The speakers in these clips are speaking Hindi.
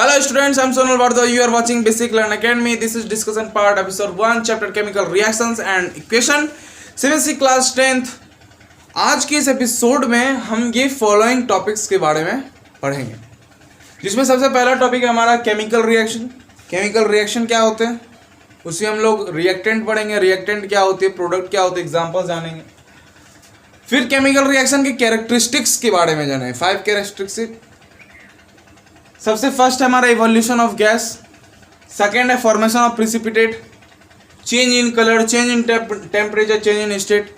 Hello students, I'm Sonal Vardha. You are watching Basic Learn Academy. This is discussion part episode 1 chapter chemical reactions and equation CBSE class 10th. आज के इस एपिसोड में हम ये फॉलोइंग टॉपिक्स के बारे में पढ़ेंगे, जिसमें सबसे पहला टॉपिक है हमारा केमिकल रिएक्शन। केमिकल रिएक्शन क्या होते हैं, उसी हम लोग रिएक्टेंट पढ़ेंगे। रिएक्टेंट क्या होती है, प्रोडक्ट क्या होते हैं, एग्जाम्पल जानेंगे। फिर केमिकल रिएक्शन के कैरेक्टरिस्टिक्स के बारे में जानेंगे, 5 कैरेक्टरिस्टिक्स। सबसे फर्स्ट है हमारा इवोल्यूशन ऑफ गैस, सेकेंड है formation of precipitate, change in colour, change in temperature, change in state.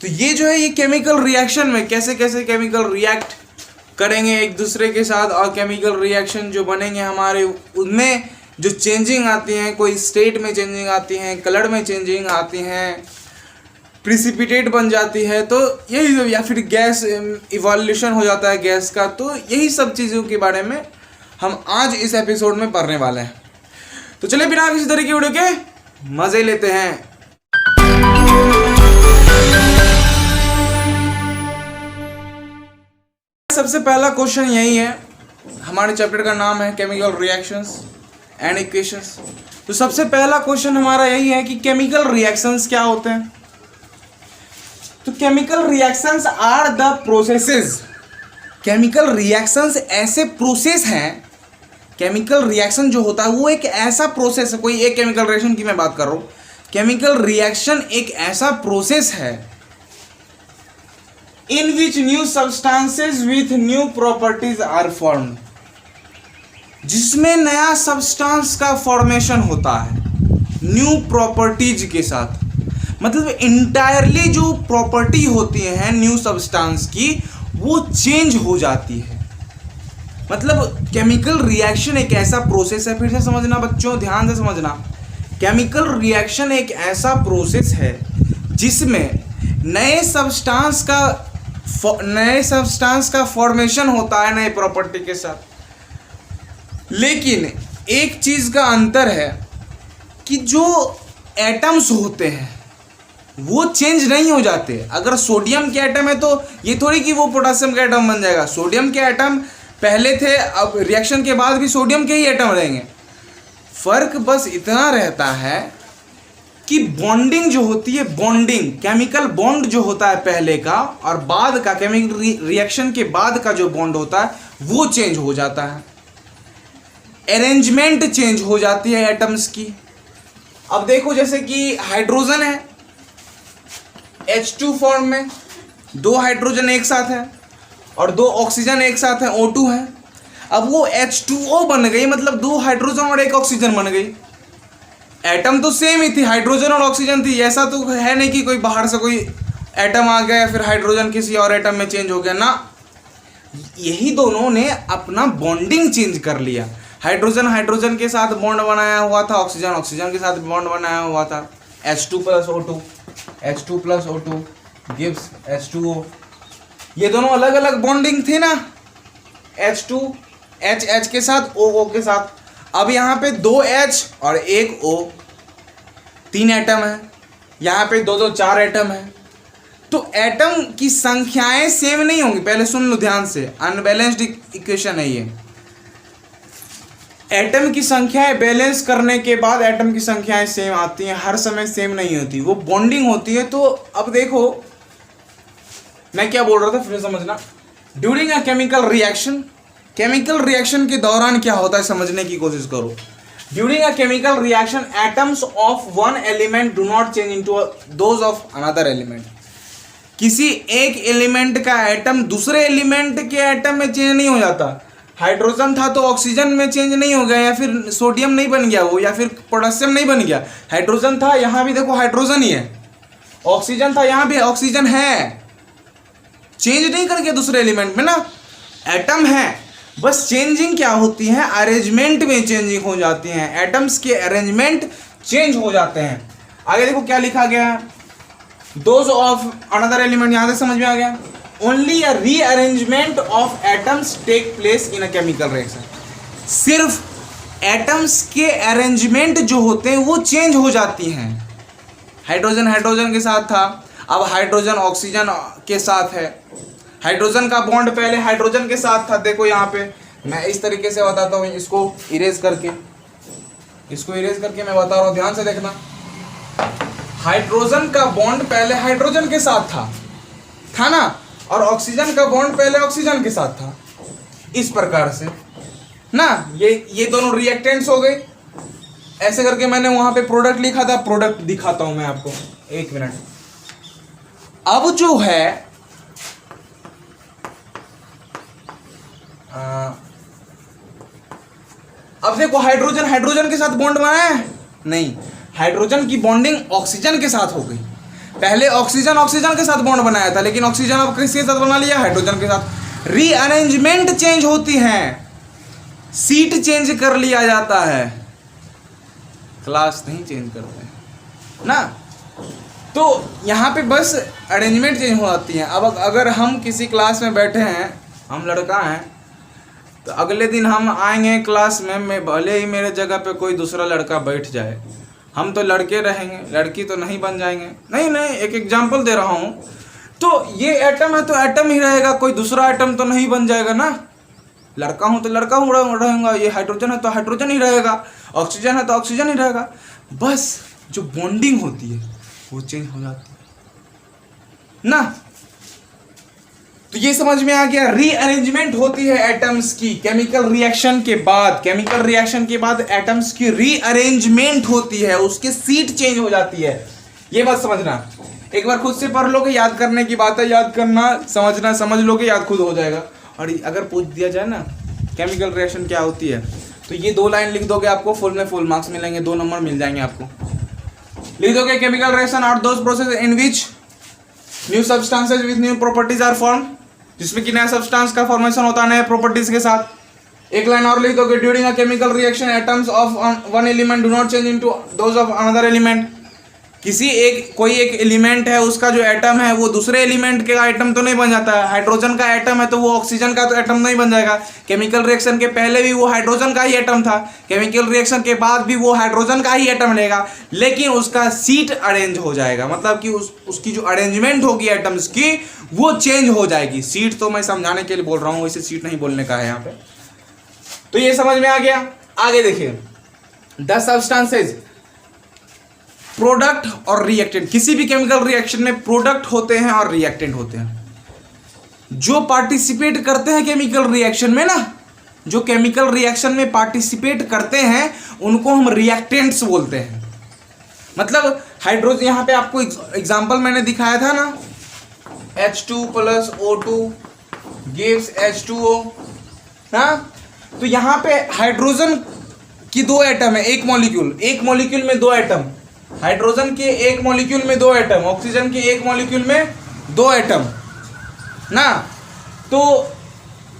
तो ये जो है ये केमिकल रिएक्शन में कैसे कैसे केमिकल रिएक्ट करेंगे एक दूसरे के साथ, और केमिकल रिएक्शन जो बनेंगे हमारे उनमें जो चेंजिंग आती हैं, कोई स्टेट में चेंजिंग आती हैं, कलर में चेंजिंग आती हैं, प्रिसिपिटेट बन जाती है, तो यही, या फिर गैस इवोल्यूशन हो जाता है गैस का। तो यही सब चीज़ों के बारे में हम आज इस एपिसोड में पढ़ने वाले हैं। तो चलिए बिना किसी तरह की वीडियो के मजे लेते हैं। सबसे पहला क्वेश्चन यही है, हमारे चैप्टर का नाम है केमिकल रिएक्शंस एंड इक्वेशंस। तो सबसे पहला क्वेश्चन हमारा यही है कि केमिकल रिएक्शंस क्या होते हैं। तो chemical reactions are the processes. Chemical reactions ऐसे प्रोसेस हैं, केमिकल रिएक्शन जो होता है वो एक ऐसा प्रोसेस है, कोई एक केमिकल रिएक्शन की मैं बात कर रहा हूँ। केमिकल रिएक्शन एक ऐसा प्रोसेस है in which new substances with new properties are formed, जिसमें नया सब्सटेंस का फॉर्मेशन होता है न्यू प्रॉपर्टीज के साथ। मतलब इंटायरली जो प्रॉपर्टी होती है न्यू सब्सटेंस की वो चेंज हो जाती है। मतलब केमिकल रिएक्शन एक ऐसा प्रोसेस है, फिर से समझना बच्चों, ध्यान से समझना। केमिकल रिएक्शन एक ऐसा प्रोसेस है जिसमें नए सब्सटेंस का फॉर्मेशन होता है नए प्रॉपर्टी के साथ। लेकिन एक चीज़ का अंतर है कि जो एटम्स होते हैं वो चेंज नहीं हो जाते। अगर सोडियम के एटम है तो ये थोड़ी कि वो पोटेशियम का एटम बन जाएगा। सोडियम के एटम पहले थे, अब रिएक्शन के बाद भी सोडियम के ही एटम रहेंगे। फर्क बस इतना रहता है कि बॉन्डिंग जो होती है, बॉन्डिंग केमिकल बॉन्ड जो होता है पहले का और बाद का, केमिकल रिएक्शन के बाद का जो बॉन्ड होता है वो चेंज हो जाता है, अरेंजमेंट चेंज हो जाती है एटम्स की। अब देखो जैसे कि हाइड्रोजन है H2 फॉर्म में, 2 हाइड्रोजन एक साथ है और 2 ऑक्सीजन एक साथ है, O2 है। अब वो H2O बन गई, मतलब 2 हाइड्रोजन और 1 ऑक्सीजन बन गई। एटम तो सेम ही थी, हाइड्रोजन और ऑक्सीजन थी। ऐसा तो है नहीं कि कोई बाहर से कोई एटम आ गया या फिर हाइड्रोजन किसी और एटम में चेंज हो गया ना। यही दोनों ने अपना बॉन्डिंग चेंज कर लिया। हाइड्रोजन के साथ बॉन्ड बनाया हुआ था, ऑक्सीजन के साथ बॉन्ड बनाया हुआ था। H2 + O2 gives H2O। ये दोनों अलग अलग बॉन्डिंग थी ना, H2 H के साथ O के साथ। अब यहाँ पे 2 H और 1 O, 3 एटम है। यहाँ पे 2 4 एटम है। तो एटम की संख्याएं सेम नहीं होंगी। पहले सुन लो ध्यान से, अनबैलेंस्ड इक्वेशन है ये। एटम की संख्याएं बैलेंस करने के बाद एटम की संख्याएं सेम आती हैं, हर समय सेम नहीं होती, वो बॉन्डिंग होती है। तो अब देखो मैं क्या बोल रहा था, फिर समझना। During a chemical reaction, chemical reaction के दौरान क्या होता है समझने की कोशिश करो। During a chemical reaction atoms of one element do not change into those of another element. किसी एक एलिमेंट का एटम दूसरे एलिमेंट के एटम में चेंज नहीं हो जाता। हाइड्रोजन था तो ऑक्सीजन में चेंज नहीं हो गया, या फिर सोडियम नहीं बन गया वो, या फिर पोटेशियम नहीं बन गया। हाइड्रोजन था, यहाँ भी देखो हाइड्रोजन ही है। ऑक्सीजन था, यहाँ भी ऑक्सीजन है। चेंज नहीं कर गया दूसरे एलिमेंट में ना, एटम है। बस चेंजिंग क्या होती है, अरेंजमेंट में चेंजिंग हो जाती है, एटम्स के अरेंजमेंट चेंज हो जाते हैं। आगे देखो क्या लिखा गया है, दोज ऑफ अनदर एलिमेंट, यहाँ से समझ में आ गया। Only a rearrangement of atoms take place in a chemical reaction. सिर्फ एटम्स के अरेंजमेंट जो होते हैं वो चेंज हो जाती हैं। हाइड्रोजन के साथ था, अब हाइड्रोजन ऑक्सीजन के साथ है। हाइड्रोजन का बॉन्ड पहले हाइड्रोजन के साथ था, देखो यहाँ पे मैं इस तरीके से बताता हूँ, इसको इरेज करके मैं बता रहा हूँ, ध्यान से देखना। हाइड्रोजन का बॉन्ड पहले हाइड्रोजन के साथ था ना, और ऑक्सीजन का बॉन्ड पहले ऑक्सीजन के साथ था, इस प्रकार से ना। ये दोनों रिएक्टेंट्स हो गए। ऐसे करके मैंने वहां पे प्रोडक्ट लिखा था, प्रोडक्ट दिखाता हूं मैं आपको, एक मिनट। अब जो है अब देखो, हाइड्रोजन के साथ बॉन्ड बना है नहीं, हाइड्रोजन की बॉन्डिंग ऑक्सीजन के साथ हो गई। पहले ऑक्सीजन के साथ बॉन्ड बनाया था, लेकिन ऑक्सीजन अब किसके साथ बना लिया, हाइड्रोजन के साथ। रीअरेंजमेंट चेंज होती है, सीट चेंज कर लिया जाता है, क्लास नहीं चेंज करते हैं ना। तो यहाँ पे बस अरेंजमेंट चेंज हो जाती है। अब अगर हम किसी क्लास में बैठे हैं, हम लड़का हैं, तो अगले दिन हम आएंगे क्लास में, मैं भले ही मेरे जगह पे कोई दूसरा लड़का बैठ जाए, हम तो लड़के रहेंगे, लड़की तो नहीं बन जाएंगे। नहीं, एक एग्जांपल दे रहा हूँ। तो ये एटम है तो एटम ही रहेगा, कोई दूसरा एटम तो नहीं बन जाएगा ना। लड़का हूँ तो लड़का हूँ रहूँगा, ये हाइड्रोजन है तो हाइड्रोजन ही रहेगा, ऑक्सीजन है तो ऑक्सीजन ही रहेगा। बस जो बॉन्डिंग होती है वो चेंज हो जाती है ना। तो ये समझ में आ गया, रीअरेंजमेंट होती है एटम्स की केमिकल रिएक्शन के बाद एटम्स की रीअरेंजमेंट होती है, उसकी सीट चेंज हो जाती है। ये बात समझना, एक बार खुद से पढ़ लोगे, याद करने की बात है, याद करना, समझना, समझ लोगे, याद खुद हो जाएगा। और अगर पूछ दिया जाए ना केमिकल रिएक्शन क्या होती है, तो ये 2 लाइन लिख दोगे, आपको फुल में फुल मार्क्स मिलेंगे, 2 नंबर मिल जाएंगे आपको। लिख दोगे, chemical reaction are those process in which new substances with new properties are form, जिसमें कि नया सब्सटेंस का फॉर्मेशन होता है नए प्रॉपर्टीज के साथ। एक लाइन और लिख दोगे, during a chemical reaction atoms of one element do not change into those of another element. कोई एक एलिमेंट है, उसका जो एटम है वो दूसरे एलिमेंट के एटम तो नहीं बन जाता है। हाइड्रोजन का एटम है तो वो ऑक्सीजन का तो एटम नहीं बन जाएगा। केमिकल रिएक्शन के पहले भी वो हाइड्रोजन का ही एटम था, केमिकल रिएक्शन के बाद भी वो हाइड्रोजन का ही एटम लेगा, लेकिन उसका सीट अरेंज हो जाएगा, मतलब कि उसकी जो अरेंजमेंट होगी एटम्स की वो चेंज हो जाएगी। सीट तो मैं समझाने के लिए बोल रहा हूँ, वैसे सीट नहीं बोलने का है यहाँ पे। तो ये समझ में आ गया। आगे देखिए, 10 सब्सटेंसेज, प्रोडक्ट और रिएक्टेंट। किसी भी केमिकल रिएक्शन में प्रोडक्ट होते हैं और रिएक्टेंट होते हैं। जो पार्टिसिपेट करते हैं केमिकल रिएक्शन में ना, जो केमिकल रिएक्शन में पार्टिसिपेट करते हैं उनको हम रिएक्टेंट्स बोलते हैं। मतलब हाइड्रोजन, यहाँ पे आपको एग्जांपल मैंने दिखाया था ना, H2 + O2 gives H2O ना। तो यहाँ पे हाइड्रोजन की 2 एटम है, एक मॉलिक्यूल में 2 एटम, हाइड्रोजन के एक मॉलिक्यूल में 2 एटम, ऑक्सीजन के एक मॉलिक्यूल में 2 एटम ना। तो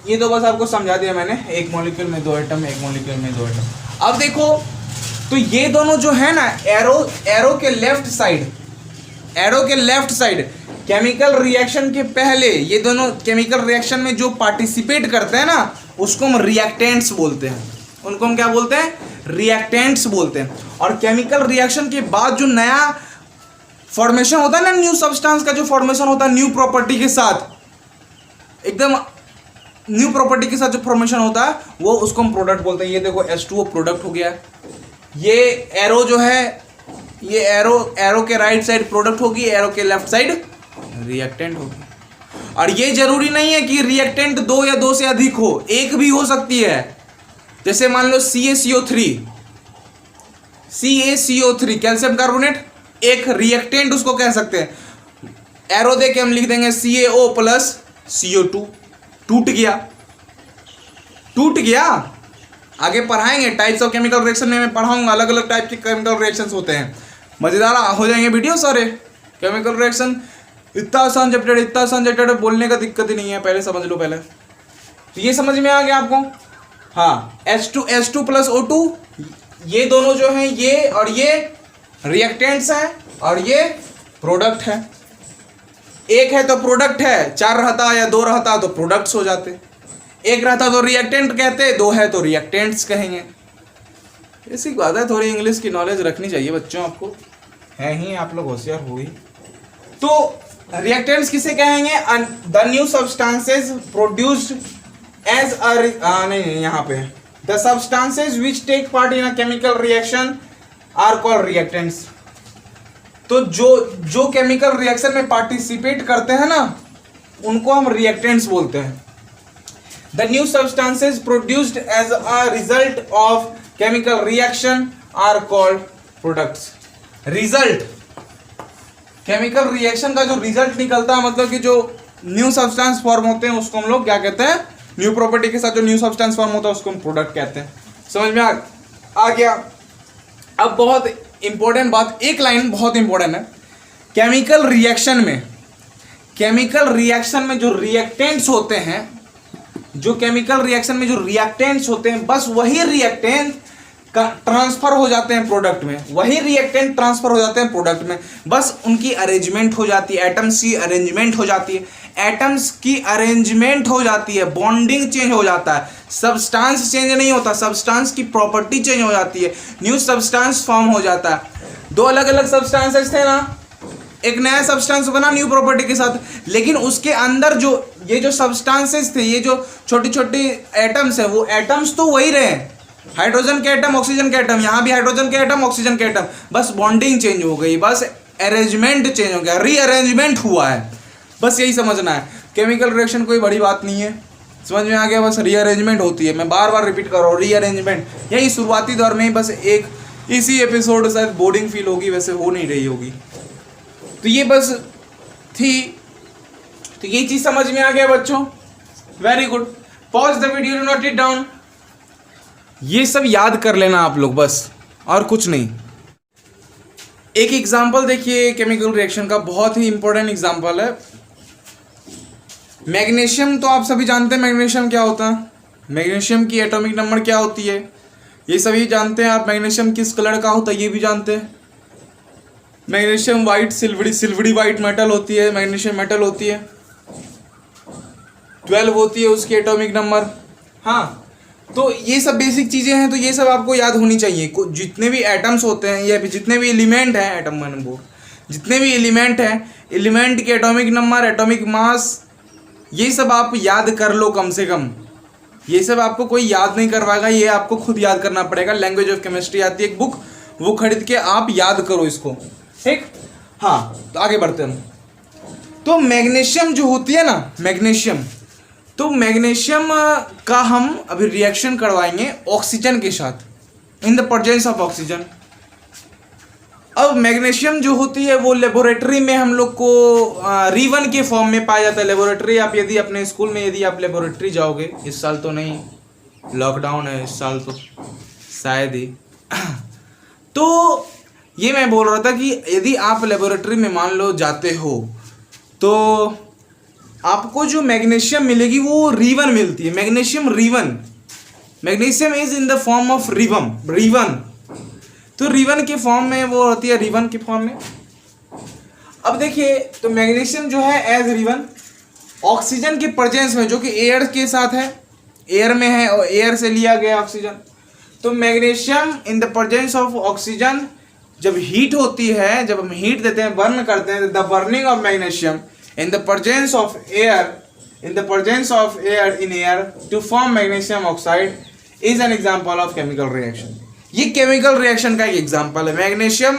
ये तो बस आपको समझा दिया मैंने, एक मॉलिक्यूल में 2 एटम, एक मॉलिक्यूल में 2 एटम। अब देखो, तो ये दोनों जो है ना, एरो के लेफ्ट साइड केमिकल रिएक्शन के पहले ये दोनों केमिकल रिएक्शन में जो पार्टिसिपेट करते हैं ना, उसको हम रिएक्टेंट्स बोलते हैं। उनको हम क्या बोलते हैं? रिएक्टेंट्स बोलते हैं। और केमिकल रिएक्शन के बाद जो नया फॉर्मेशन होता है ना, न्यू सब्सटेंस का जो फॉर्मेशन होता है न्यू प्रॉपर्टी के साथ, एकदम न्यू प्रॉपर्टी के साथ जो फॉर्मेशन होता है वो उसको हम प्रोडक्ट बोलते हैं। ये देखो H2O प्रोडक्ट हो गया। ये एरो जो है, ये एरो के राइट साइड प्रोडक्ट होगी, एरो के लेफ्ट साइड रिएक्टेंट होगी। और ये जरूरी नहीं है कि रिएक्टेंट 2 या 2 से अधिक हो, एक भी हो सकती है। जैसे मान लो CaCO3 कैल्शियम कार्बोनेट, एक रिएक्टेंट उसको कह सकते हैं। एरो दे के हम लिख देंगे CaO + CO2। टूट गया। आगे पढ़ाएंगे टाइप्स ऑफ केमिकल रिएक्शन में, मैं पढ़ाऊंगा अलग अलग टाइप के केमिकल रिएक्शंस होते हैं। मजेदार हो जाएंगे वीडियो सारे। केमिकल रिएक्शन इतना आसान चैप्टर बोलने का दिक्कत ही नहीं है, पहले समझ लो पहले। तो ये समझ में आ गया आपको? हाँ, H2 + O2, ये दोनों जो हैं, ये और ये रिएक्टेंट्स हैं और ये प्रोडक्ट है। एक है तो प्रोडक्ट है, 4 रहता या 2 रहता तो प्रोडक्ट्स हो जाते, एक रहता तो रिएक्टेंट कहते, 2 है तो रिएक्टेंट्स कहेंगे। ऐसी बात है, थोड़ी इंग्लिश की नॉलेज रखनी चाहिए बच्चों, आपको है ही, आप लोग होशियार हो गई। तो रिएक्टेंट्स किसे कहेंगे? The new substances produced as a नहीं यहाँ पे the substances which take part in a chemical reaction are called reactants. तो जो केमिकल रिएक्शन में पार्टिसिपेट करते हैं ना उनको हम रिएक्टेंट्स बोलते हैं। The new substances produced as a result of chemical reaction are called products. Result, chemical reaction का जो रिजल्ट निकलता है, मतलब कि जो न्यू सब्सटेंस फॉर्म होते हैं उसको हम लोग क्या कहते हैं, न्यू प्रॉपर्टी के साथ जो न्यू सब्सटेंस फॉर्म होता है उसको हम प्रोडक्ट कहते हैं। समझ में आ गया। अब बहुत इंपॉर्टेंट बात, एक लाइन बहुत इंपॉर्टेंट है। केमिकल रिएक्शन में जो रिएक्टेंट्स होते हैं, जो केमिकल रिएक्शन में जो रिएक्टेंट्स होते हैं, बस वही रिएक्टेंट का ट्रांसफर हो जाते हैं प्रोडक्ट में, वही रिएक्टेंट ट्रांसफर हो जाते हैं प्रोडक्ट में, बस उनकी अरेंजमेंट हो जाती है, एटम्स की अरेंजमेंट हो जाती है, एटम्स की अरेंजमेंट हो जाती है, बॉन्डिंग चेंज हो जाता है, सब्सटेंस चेंज नहीं होता, सब्सटेंस की प्रॉपर्टी चेंज हो जाती है, न्यू सब्सटेंस फॉर्म हो जाता है। दो अलग अलग सब्सटेंसेस थे ना, एक नया सब्सटेंस बना न्यू प्रॉपर्टी के साथ, लेकिन उसके अंदर जो ये जो सब्सटेंसेस थे, ये जो छोटी छोटी एटम्स है, वो एटम्स तो वही रहे, हाइड्रोजन के एटम, ऑक्सीजन के एटम, यहाँ भी हाइड्रोजन के एटम, ऑक्सीजन के एटम, बस बॉन्डिंग चेंज हो गई, बस अरेंजमेंट चेंज हो गया, रीअरेंजमेंट हुआ है, बस यही समझना है। केमिकल रिएक्शन कोई बड़ी बात नहीं है, समझ में आ गया, बस रीअरेंजमेंट होती है। मैं बार बार रिपीट कर रहा हूँ, रीअरेंजमेंट, यही शुरुआती दौर में ही बस एक इसी एपिसोड शायद बोरिंग फील होगी, वैसे हो नहीं रही होगी, तो ये बस थी। तो ये चीज समझ में आ गया बच्चों, very good. Pause the video, note it down, ये सब याद कर लेना आप लोग बस, और कुछ नहीं। एक एग्जांपल देखिए केमिकल रिएक्शन का, बहुत ही इंपॉर्टेंट एग्जांपल है। मैग्नीशियम, तो आप सभी जानते हैं मैग्नीशियम क्या होता है, मैग्नीशियम की एटॉमिक नंबर क्या होती है, ये सभी जानते हैं आप। मैग्नीशियम किस कलर का होता है ये भी जानते हैं। Magnesium white, silvery white metal होती है, मैग्नीशियम मेटल होती है, 12 होती है उसकी एटॉमिक नंबर। हाँ, तो ये सब बेसिक चीज़ें हैं, तो ये सब आपको याद होनी चाहिए। जितने भी एटम्स होते हैं या जितने भी एलिमेंट हैं, एटम मैंने बोल, जितने भी एलिमेंट हैं, एलिमेंट के एटॉमिक नंबर, एटॉमिक मास, ये सब आप याद कर लो कम से कम। ये सब आपको कोई याद नहीं करवाएगा, ये आपको खुद याद करना पड़ेगा। लैंग्वेज ऑफ केमिस्ट्री आती है एक बुक, वो खरीद के आप याद करो इसको, ठीक। हाँ, तो आगे बढ़ते हैं। तो मैग्नीशियम जो होती है ना, मैग्नीशियम, तो मैग्नीशियम का हम अभी रिएक्शन करवाएंगे ऑक्सीजन के साथ, in the presence of oxygen. अब मैग्नीशियम जो होती है वो लेबोरेटरी में हम लोग को रीवन के फॉर्म में पाया जाता है। लेबोरेटरी, आप यदि अपने स्कूल में यदि आप लेबोरेटरी जाओगे, इस साल तो नहीं, लॉकडाउन है इस साल तो शायद ही तो ये मैं बोल रहा था कि यदि आप लेबोरेटरी में मान लो जाते हो, तो आपको जो मैग्नीशियम मिलेगी वो रीवन मिलती है, magnesium ribbon. Magnesium is in the form of ribbon, तो रीवन के फॉर्म में वो होती है, रीवन के फॉर्म में। अब देखिए, तो मैग्नीशियम जो है एज रीवन ऑक्सीजन के प्रेजेंस में, जो कि एयर के साथ है, एयर में है और एयर से लिया गया ऑक्सीजन। तो magnesium in the presence of oxygen, जब हीट होती है, जब हम हीट देते हैं, बर्न करते हैं, the burning of magnesium in the presence of air, in air to form magnesium oxide is an example of chemical reaction। ये केमिकल रिएक्शन का एक एग्जांपल है। मैग्नीशियम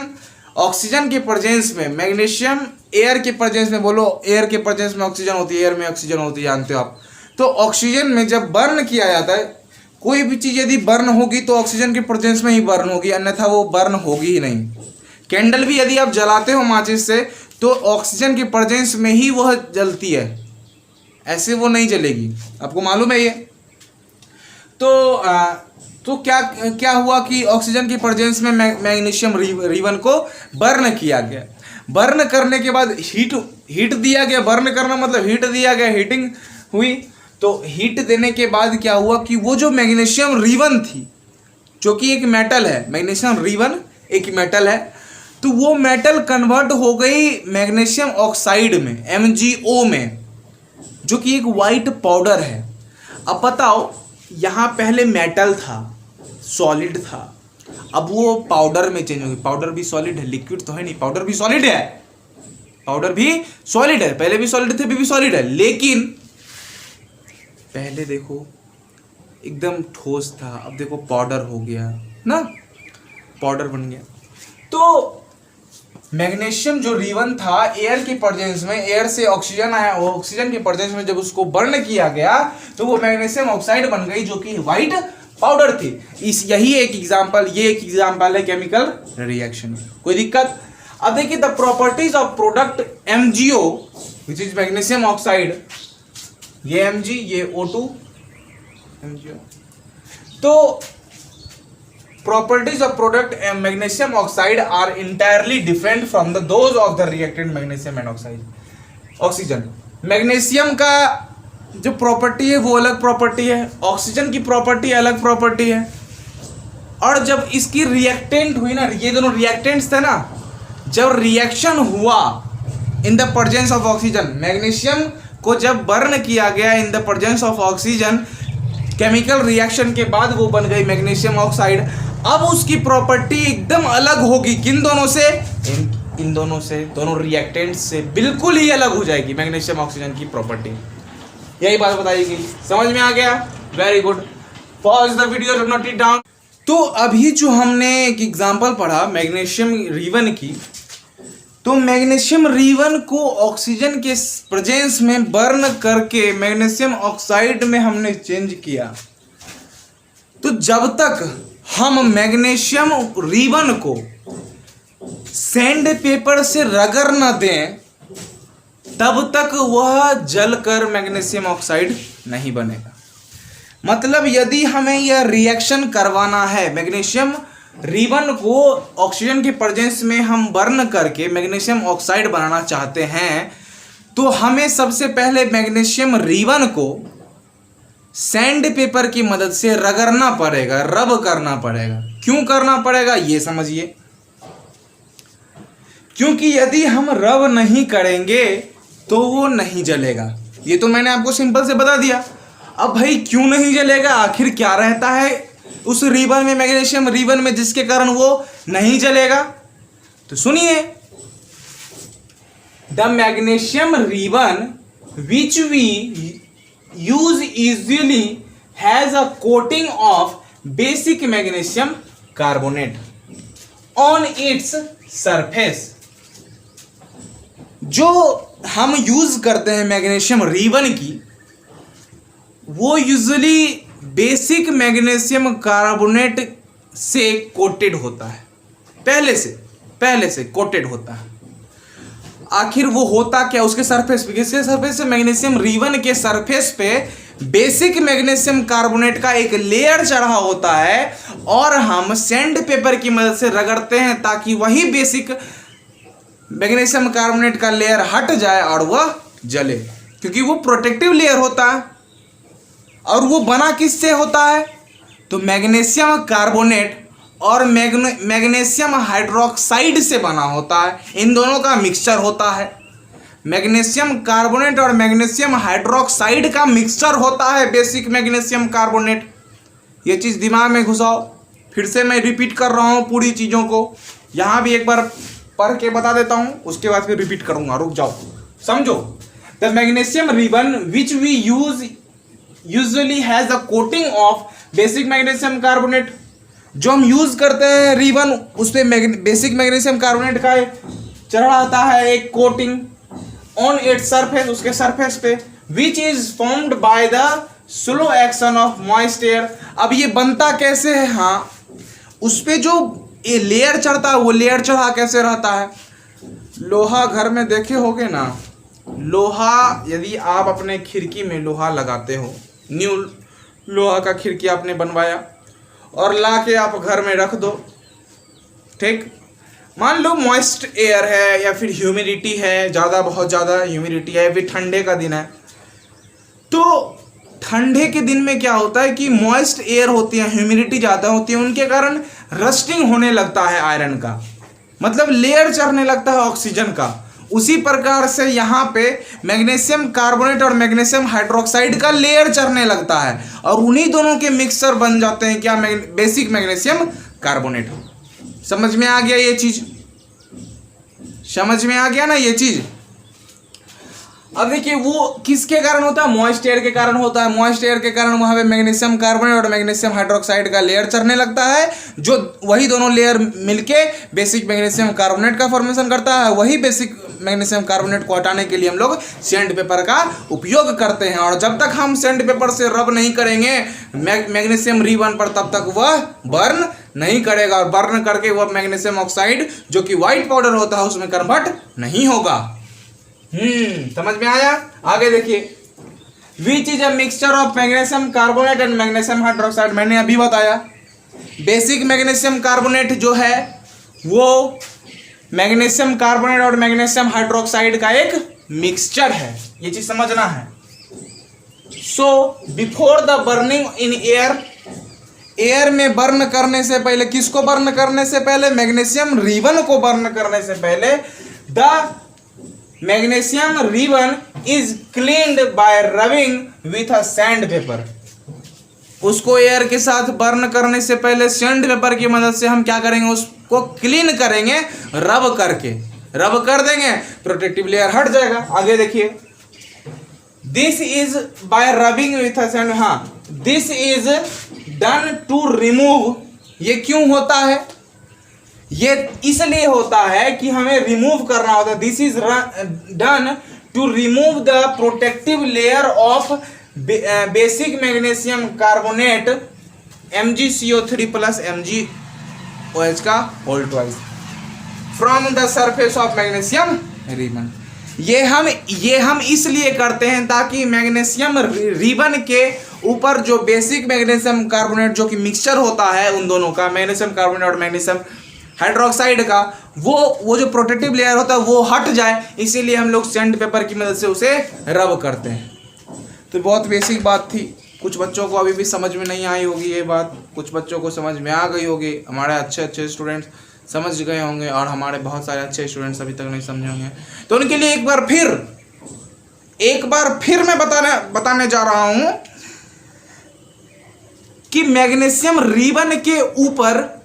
ऑक्सीजन के प्रेजेंस में, मैग्नीशियम एयर के प्रेजेंस में, बोलो एयर के प्रेजेंस में ऑक्सीजन होती है, एयर में ऑक्सीजन होती है, जानते हो आप। तो ऑक्सीजन में जब बर्न किया जाता है, कोई भी चीज़ यदि बर्न होगी तो ऑक्सीजन के प्रेजेंस में ही बर्न होगी, अन्यथा वो बर्न होगी ही नहीं। कैंडल भी यदि आप जलाते हो माचिस से, तो ऑक्सीजन के प्रेजेंस में ही वह जलती है, ऐसे वो नहीं जलेगी, आपको मालूम है ये। तो क्या हुआ कि ऑक्सीजन के प्रेजेंस में मैग्नीशियम रीवन को बर्न किया गया। बर्न करने के बाद हीट दिया गया, बर्न करना मतलब हीट दिया गया, हीटिंग हुई। तो हीट देने के बाद क्या हुआ कि वो जो मैग्नीशियम रीवन थी, जो कि एक मेटल है, मैग्नीशियम रीवन एक मेटल है, तो वो मेटल कन्वर्ट हो गई मैग्नीशियम ऑक्साइड में, MgO में, जो कि एक वाइट पाउडर है। अब बताओ, यहाँ पहले मेटल था, सॉलिड था, अब वो पाउडर में चेंज हो गई। पाउडर भी सॉलिड है, लिक्विड तो है नहीं, पाउडर भी सॉलिड है, पाउडर भी सॉलिड है, पहले भी सॉलिड थे, अभी भी सॉलिड है। लेकिन पहले देखो एकदम ठोस था, अब देखो पाउडर हो गया ना, पाउडर बन गया। तो मैग्नीशियम जो रिवन था, एयर की प्रेजेंस में, एयर से ऑक्सीजन आया, वो ऑक्सीजन की प्रेजेंस में जब उसको बर्न किया गया तो वो मैग्नीशियम ऑक्साइड बन गई, जो कि व्हाइट पाउडर थी। यही एक एग्जांपल, ये एक एग्जांपल है केमिकल रिएक्शन। कोई दिक्कत? अब देखिए the properties of product MgO which is magnesium oxide, ये Mg, ये O2 MgO। तो properties of product magnesium oxide are entirely different from those of the reactant magnesium and oxygen। Magnesium का जो प्रॉपर्टी है वो अलग प्रॉपर्टी है, ऑक्सीजन की प्रॉपर्टी अलग प्रॉपर्टी है। और जब इसकी रिएक्टेंट हुई ना, ये दोनों रिएक्टेंट्स थे ना, जब रिएक्शन हुआ in the presence of oxygen, magnesium को जब बर्न किया गया in the presence of oxygen, chemical reaction के बाद वो बन गई मैग्नीशियम ऑक्साइड। अब उसकी प्रॉपर्टी एकदम अलग होगी, किन दोनों से? इन दोनों से, दोनों रिएक्टेंट्स से बिल्कुल ही अलग हो जाएगी मैग्नीशियम ऑक्सीजन की प्रॉपर्टी। यही बात बताई गई, समझ में आ गया? Very good. Pause the video, note it down. तो अभी जो हमने एक एग्जांपल पढ़ा मैग्नीशियम रिवन की, तो मैग्नीशियम रिवन को ऑक्सीजन के प्रेजेंस में बर्न करके मैग्नीशियम ऑक्साइड में हमने चेंज किया। तो जब तक हम मैग्नीशियम रिवन को सैंड पेपर से रगड़ न दें, तब तक वह जलकर मैग्नीशियम ऑक्साइड नहीं बनेगा। मतलब यदि हमें यह रिएक्शन करवाना है, मैग्नीशियम रिवन को ऑक्सीजन के प्रेजेंस में हम बर्न करके मैग्नीशियम ऑक्साइड बनाना चाहते हैं, तो हमें सबसे पहले मैग्नीशियम रिवन को सैंड पेपर की मदद से रगड़ना पड़ेगा, रब करना पड़ेगा। क्यों करना पड़ेगा ये समझिए। क्योंकि यदि हम रब नहीं करेंगे तो वो नहीं जलेगा। ये तो मैंने आपको सिंपल से बता दिया। अब भाई क्यों नहीं जलेगा, आखिर क्या रहता है उस रिवन में, मैग्नीशियम रिवन में, जिसके कारण वो नहीं जलेगा? तो सुनिए, the magnesium ribbon which we use usually has a coating of basic magnesium carbonate on its surface। जो हम यूज करते हैं मैग्नीशियम रिवन की, वो यूजुअली बेसिक मैग्नीशियम कार्बोनेट से कोटेड होता है, पहले से कोटेड होता है। आखिर वो होता क्या उसके सरफेस पे? किसके सरफेस पे? मैग्नीशियम रिवन के सरफेस पे बेसिक मैग्नीशियम कार्बोनेट का एक लेयर चढ़ा होता है, और हम सैंड पेपर की मदद से रगड़ते हैं ताकि वही बेसिक मैग्नीशियम कार्बोनेट का लेयर हट जाए और वह जले, क्योंकि वो प्रोटेक्टिव लेयर होता है। और वो बना किससे होता है? तो मैग्नीशियम कार्बोनेट और मैग्नीशियम हाइड्रोक्साइड से बना होता है। इन दोनों का मिक्सचर होता है। मैग्नीशियम कार्बोनेट और मैग्नीशियम हाइड्रोक्साइड का मिक्सचर होता है बेसिक मैग्नीशियम कार्बोनेट। ये चीज़ दिमाग में घुसाओ। फिर से मैं रिपीट कर रहा हूँ पूरी चीज़ों को, यहाँ भी एक बार पढ़ के बता देता हूँ, उसके बाद फिर रिपीट करूँगा। रुक जाओ, समझो। The magnesium ribbon which we usually has a coating of basic magnesium carbonate. जो हम यूज करते हैं रिवन, उस पर बेसिक मैग्नीशियम कार्बोनेट का चढ़ा आता है एक कोटिंग ऑन इट्स सरफेस, उसके सरफेस पे, which is formed by the slow action of moist air. अब ये बनता कैसे है? हाँ, उस पे जो ये लेयर चढ़ता है, वो लेयर चढ़ा कैसे रहता है? लोहा घर में देखे होगे ना, लोहा यदि आप अपने खिड़की में लोहा लगाते हो, न्यू लोहा का खिड़की आपने बनवाया और ला के आप घर में रख दो, ठीक। मान लो मॉइस्ट एयर है या फिर ह्यूमिडिटी है, बहुत ज़्यादा ह्यूमिडिटी है, फिर ठंडे का दिन है, तो ठंडे के दिन में क्या होता है कि मॉइस्ट एयर होती है, ह्यूमिडिटी ज़्यादा होती है, उनके कारण रस्टिंग होने लगता है आयरन का, मतलब लेयर चढ़ने लगता है ऑक्सीजन का। उसी प्रकार से यहाँ पे मैग्नीशियम कार्बोनेट और मैग्नीशियम हाइड्रोक्साइड का लेयर चढ़ने लगता है, और उन्हीं दोनों के मिक्सचर बन जाते हैं क्या? Basic magnesium carbonate. समझ में आ गया ये चीज? समझ में आ गया ना ये चीज? अब देखिए वो किसके कारण होता है, मॉइस्ट एयर के कारण होता है। मॉइस्ट एयर के कारण वहां पे मैग्नीशियम कार्बोनेट और मैग्नीशियम हाइड्रोक्साइड का लेयर चढ़ने लगता है, जो वही दोनों लेयर मिलके बेसिक मैग्नीशियम कार्बोनेट का फॉर्मेशन करता है। वही बेसिक मैग्नीशियम कार्बोनेट को हटाने के लिए हम लोग सैंड पेपर का उपयोग करते हैं। और जब तक हम सैंड पेपर से रब नहीं करेंगे मैग्नीशियम रिबन पर, तब तक वह बर्न नहीं करेगा, और बर्न करके वह मैग्नीशियम ऑक्साइड जो कि व्हाइट पाउडर होता है उसमें कन्वर्ट नहीं होगा। समझ में आया। आगे देखिए, which is a mixture of magnesium carbonate and magnesium hydroxide. मैंने अभी बताया बेसिक मैग्नीशियम कार्बोनेट जो है वो मैग्नीशियम कार्बोनेट और मैग्नीशियम हाइड्रोक्साइड का एक मिक्सचर है, ये चीज समझना है। So before the burning in air, air में बर्न करने से पहले, किसको बर्न करने से पहले, मैग्नीशियम रिबन को बर्न करने से पहले, the magnesium ribbon is cleaned bye rubbing with a sand paper. उसको एयर के साथ बर्न करने से पहले सैंड पेपर की मदद से हम क्या करेंगे, उसको क्लीन करेंगे, रब करके, रब कर देंगे, प्रोटेक्टिव लेयर हट जाएगा। आगे देखिए, this is by rubbing with a sand, हाँ this is done to remove. ये क्यों होता है, ये इसलिए होता है कि हमें रिमूव करना होता है। This is done to remove the protective layer of basic magnesium carbonate MgCO3 plus MgOH का whole twice from the surface of magnesium ribbon. ये हम इसलिए करते हैं ताकि मैग्नीशियम रिबन के ऊपर जो बेसिक मैग्नीशियम कार्बोनेट जो कि मिक्सचर होता है उन दोनों का, मैग्नीशियम कार्बोनेट और मैग्नीशियम हाइड्रोक्साइड का, वो जो प्रोटेक्टिव लेयर होता है वो हट जाए, इसीलिए हम लोग सैंड पेपर की मदद से उसे रब करते हैं। तो बहुत बेसिक बात थी, कुछ बच्चों को अभी भी समझ में नहीं आई होगी ये बात, कुछ बच्चों को समझ में आ गई होगी। हमारे अच्छे स्टूडेंट्स समझ गए होंगे और हमारे बहुत सारे अच्छे स्टूडेंट्स अभी तक नहीं समझे होंगे। तो उनके लिए एक बार फिर मैं बताने जा रहा हूं कि मैग्नीशियम रिबन के ऊपर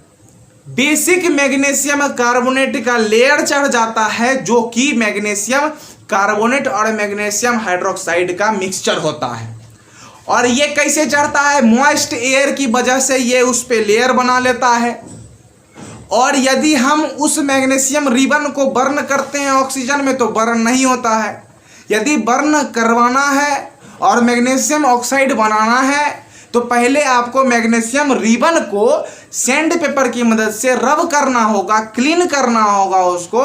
बेसिक मैग्नीशियम कार्बोनेट का लेयर चढ़ जाता है, जो कि मैग्नीशियम कार्बोनेट और मैग्नीशियम हाइड्रोक्साइड का मिक्सचर होता है। और ये कैसे चढ़ता है, मॉइस्ट एयर की वजह से ये उस पे लेयर बना लेता है। और यदि हम उस मैग्नीशियम रिबन को बर्न करते हैं ऑक्सीजन में तो बर्न नहीं होता है। यदि बर्न करवाना है और मैग्नीशियम ऑक्साइड बनाना है तो पहले आपको मैग्नीशियम रिबन को सैंड पेपर की मदद से रब करना होगा, क्लीन करना होगा उसको,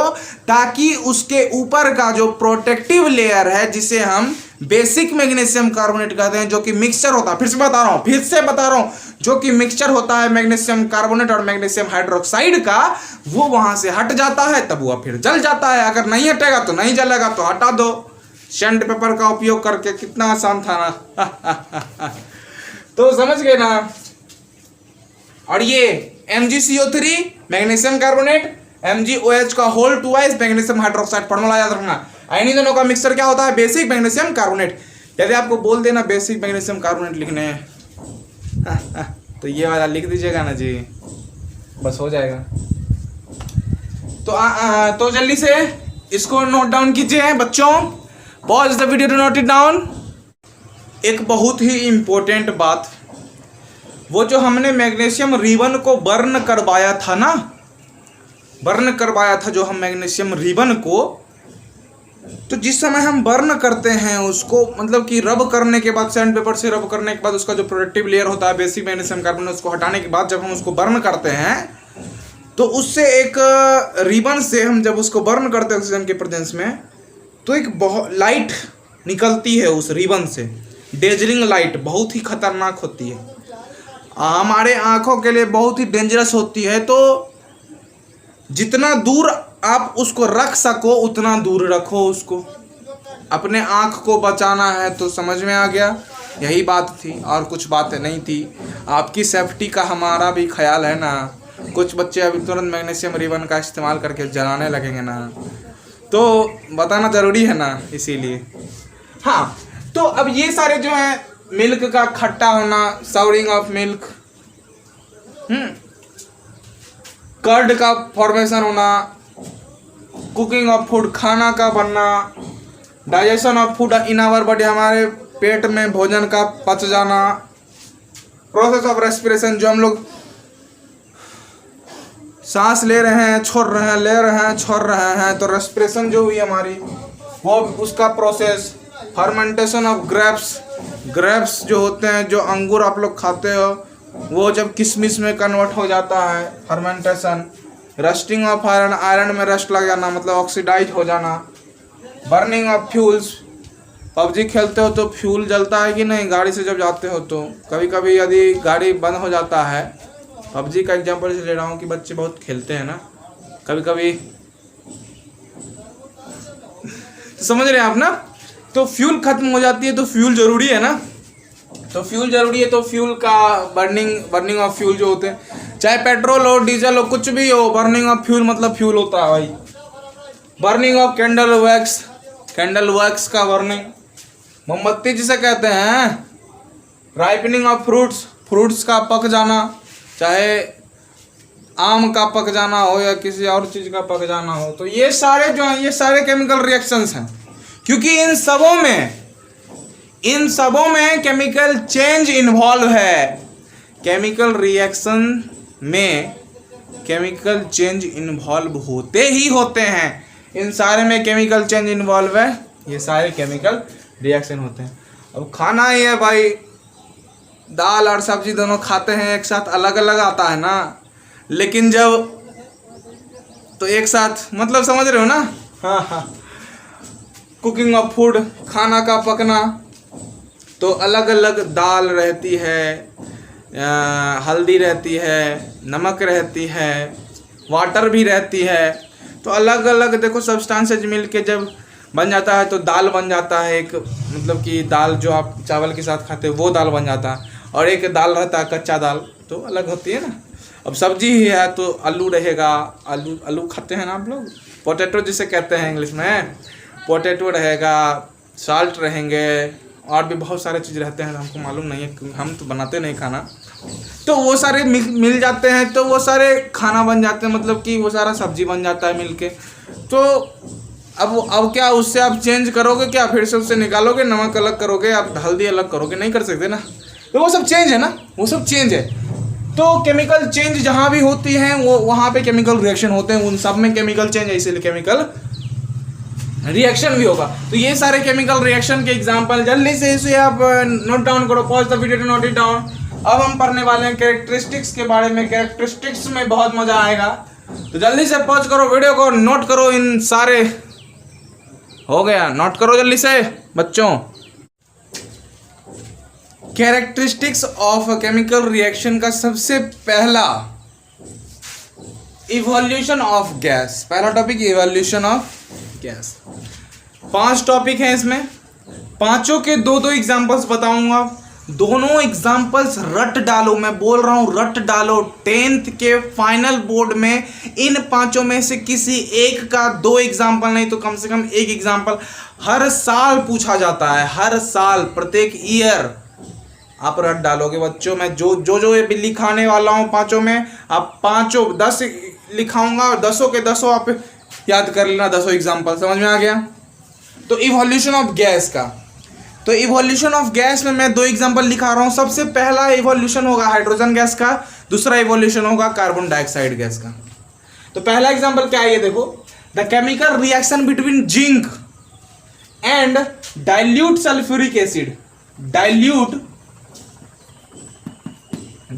ताकि उसके ऊपर का जो प्रोटेक्टिव लेयर है जिसे हम बेसिक मैग्नीशियम कार्बोनेट कहते हैं, जो कि मिक्सचर होता है, फिर से बता रहा हूं, जो कि मिक्सचर होता है मैग्नीशियम कार्बोनेट और मैग्नीशियम हाइड्रोक्साइड का, वो वहां से हट जाता है, तब वह फिर जल जाता है। अगर नहीं हटेगा तो नहीं जलेगा, तो हटा दो। सैंड पेपर का उपयोग करके कितना आसान था ना। तो समझ गए ना। और ये MgCO3 मैग्नीशियम कार्बोनेट, MgOH का whole twice magnesium hydroxide, formula याद रखना। इन्हीं दोनों का मिक्सचर क्या होता है, बेसिक मैग्नीशियम कार्बोनेट। यदि आपको बोल देना बेसिक मैग्नीशियम कार्बोनेट लिखने हैं तो ये वाला लिख दीजिएगा ना जी, बस हो जाएगा। तो जल्दी से इसको नोट डाउन कीजिए बच्चों, pause the video to note it down. एक बहुत ही इम्पोर्टेंट बात, वो जो हमने मैग्नीशियम रिबन को बर्न करवाया था ना, बर्न करवाया था जो हम मैग्नीशियम रिबन को, तो जिस समय हम बर्न करते हैं उसको, मतलब कि रब करने के बाद, सैंड पेपर से रब करने के बाद उसका जो प्रोटेक्टिव लेयर होता है बेसिक मैग्नीशियम कार्बोनेट, उसको हटाने के बाद जब हम उसको बर्न करते हैं तो उससे एक रिबन से हम जब उसको बर्न करते हैं ऑक्सीजन के प्रेजेंस में, तो एक बहुत लाइट निकलती है उस रिबन से, डेजलिंग लाइट, बहुत ही खतरनाक होती है, हमारे आंखों के लिए बहुत ही डेंजरस होती है। तो जितना दूर आप उसको रख सको उतना दूर रखो उसको, अपने आँख को बचाना है। तो समझ में आ गया, यही बात थी और कुछ बातें नहीं थी। आपकी सेफ्टी का हमारा भी ख्याल है ना। कुछ बच्चे अभी तुरंत मैग्नीशियम रिबन का इस्तेमाल करके जलाने लगेंगे ना, तो बताना ज़रूरी है ना, इसीलिए। हाँ, तो अब ये सारे जो हैं, मिल्क का खट्टा होना, साउरिंग ऑफ मिल्क, कर्ड का फॉर्मेशन होना, कुकिंग ऑफ फूड, खाना का बनना, digestion of food in our body, हमारे पेट में भोजन का पच जाना। प्रोसेस ऑफ रेस्पिरेशन, जो हम लोग सांस ले रहे हैं, छोड़ रहे हैं, ले रहे हैं, छोड़ रहे हैं, तो रेस्पिरेशन जो हुई हमारी वो उसका process. Fermentation of grapes, grapes जो होते हैं, जो अंगूर आप लोग खाते हो, वो जब किशमिश में कन्वर्ट हो जाता है, fermentation. Rusting of iron, iron में रस्ट लग जाना मतलब ऑक्सीडाइज हो जाना। बर्निंग ऑफ फ्यूल्स, पबजी खेलते हो तो फ्यूल जलता है कि नहीं, गाड़ी से जब जाते हो तो कभी कभी यदि गाड़ी बंद हो जाता है, पबजी का एग्जांपल से ले रहा हूँ कि बच्चे बहुत खेलते हैं ना कभी कभी, तो समझ रहे हैं आप ना, तो फ्यूल खत्म हो जाती है तो फ्यूल जरूरी है ना, तो फ्यूल जरूरी है, तो फ्यूल का बर्निंग ऑफ फ्यूल जो होते हैं, चाहे पेट्रोल हो, डीजल हो, कुछ भी हो, बर्निंग ऑफ फ्यूल मतलब फ्यूल होता है भाई। Burning of candle wax, candle wax का बर्निंग, मोमबत्ती जिसे कहते हैं। राइपनिंग ऑफ फ्रूट्स, फ्रूट्स का पक जाना, चाहे आम का पक जाना हो या किसी और चीज़ का पक जाना हो, तो ये सारे जो हैं ये सारे केमिकल रिएक्शंस हैं, क्योंकि इन सबों में केमिकल चेंज इन्वॉल्व है। केमिकल रिएक्शन में केमिकल चेंज इन्वॉल्व होते ही होते हैं, इन सारे में केमिकल चेंज इन्वॉल्व है, ये सारे केमिकल रिएक्शन होते हैं। अब खाना ही है भाई, दाल और सब्जी दोनों खाते हैं एक साथ, अलग अलग आता है ना, लेकिन जब तो एक साथ, मतलब समझ रहे हो ना। हाँ हाँ, कुकिंग ऑफ फूड, खाना का पकना, तो अलग अलग दाल रहती है, हल्दी रहती है, नमक रहती है, वाटर भी रहती है, तो अलग अलग देखो सब्सटेंसेज मिल के जब बन जाता है तो दाल बन जाता है। एक मतलब कि दाल जो आप चावल के साथ खाते हो वो दाल बन जाता है, और एक दाल रहता है कच्चा दाल, तो अलग होती है ना। अब सब्जी ही है तो आलू रहेगा, आलू खाते हैं ना आप लोग, पोटैटो जिसे कहते हैं इंग्लिश में, पोटैटो रहेगा, साल्ट रहेंगे, और भी बहुत सारे चीज़ रहते हैं, हमको मालूम नहीं है, हम तो बनाते नहीं खाना, तो वो सारे मिल जाते हैं, तो वो सारे खाना बन जाते हैं, मतलब कि वो सारा सब्जी बन जाता है मिल के। तो अब क्या उससे आप चेंज करोगे क्या, फिर से उससे निकालोगे, नमक अलग करोगे, आप हल्दी अलग करोगे, नहीं कर सकते ना, तो वो सब चेंज है ना, वो सब चेंज है। तो केमिकल चेंज जहाँ भी होती है वो वहाँ पे केमिकल रिएक्शन होते हैं, उन सब में केमिकल चेंज है, इसीलिए केमिकल रिएक्शन भी होगा। तो ये सारे केमिकल रिएक्शन के एग्जांपल, जल्दी से इसे आप नोट डाउन करो, pause the video to note it down. अब हम पढ़ने वाले हैं कैरेक्टरिस्टिक्स के बारे में, कैरेक्टरिस्टिक्स में बहुत मजा आएगा, तो जल्दी से पॉज करो वीडियो को, नोट करो इन सारे, हो गया, नोट करो जल्दी से बच्चों। कैरेक्टरिस्टिक्स ऑफ केमिकल रिएक्शन का सबसे पहला, इवोल्यूशन ऑफ गैस, पहला topic evolution of gas. 5 topic हैं इसमें, पांचों के 2-2 एग्जांपल्स बताऊंगा, दोनों एग्जांपल्स रट डालो, मैं बोल रहा हूं रट डालो। 10th के फाइनल बोर्ड में इन पांचों में से किसी एक का 2 एग्जांपल नहीं तो कम से कम 1 एग्जांपल हर साल पूछा जाता है, हर साल, प्रत्येक ईयर आप रट डालोगे बच्चों। मैं जो ये लिखाने वाला हूँ पांचों में, आप पांचों 10 लिखाऊंगा और 10 के 10 आप याद कर लेना, 10 एग्जांपल, समझ में आ गया। तो इवोल्यूशन ऑफ गैस का, तो इवोल्यूशन ऑफ गैस में मैं 2 एग्जांपल लिखा रहा हूँ। सबसे पहला इवोल्यूशन होगा हाइड्रोजन गैस का, दूसरा इवोल्यूशन होगा कार्बन डाइऑक्साइड गैस का। तो पहला एग्जांपल क्या है ये देखो, the chemical reaction between zinc and dilute sulphuric acid,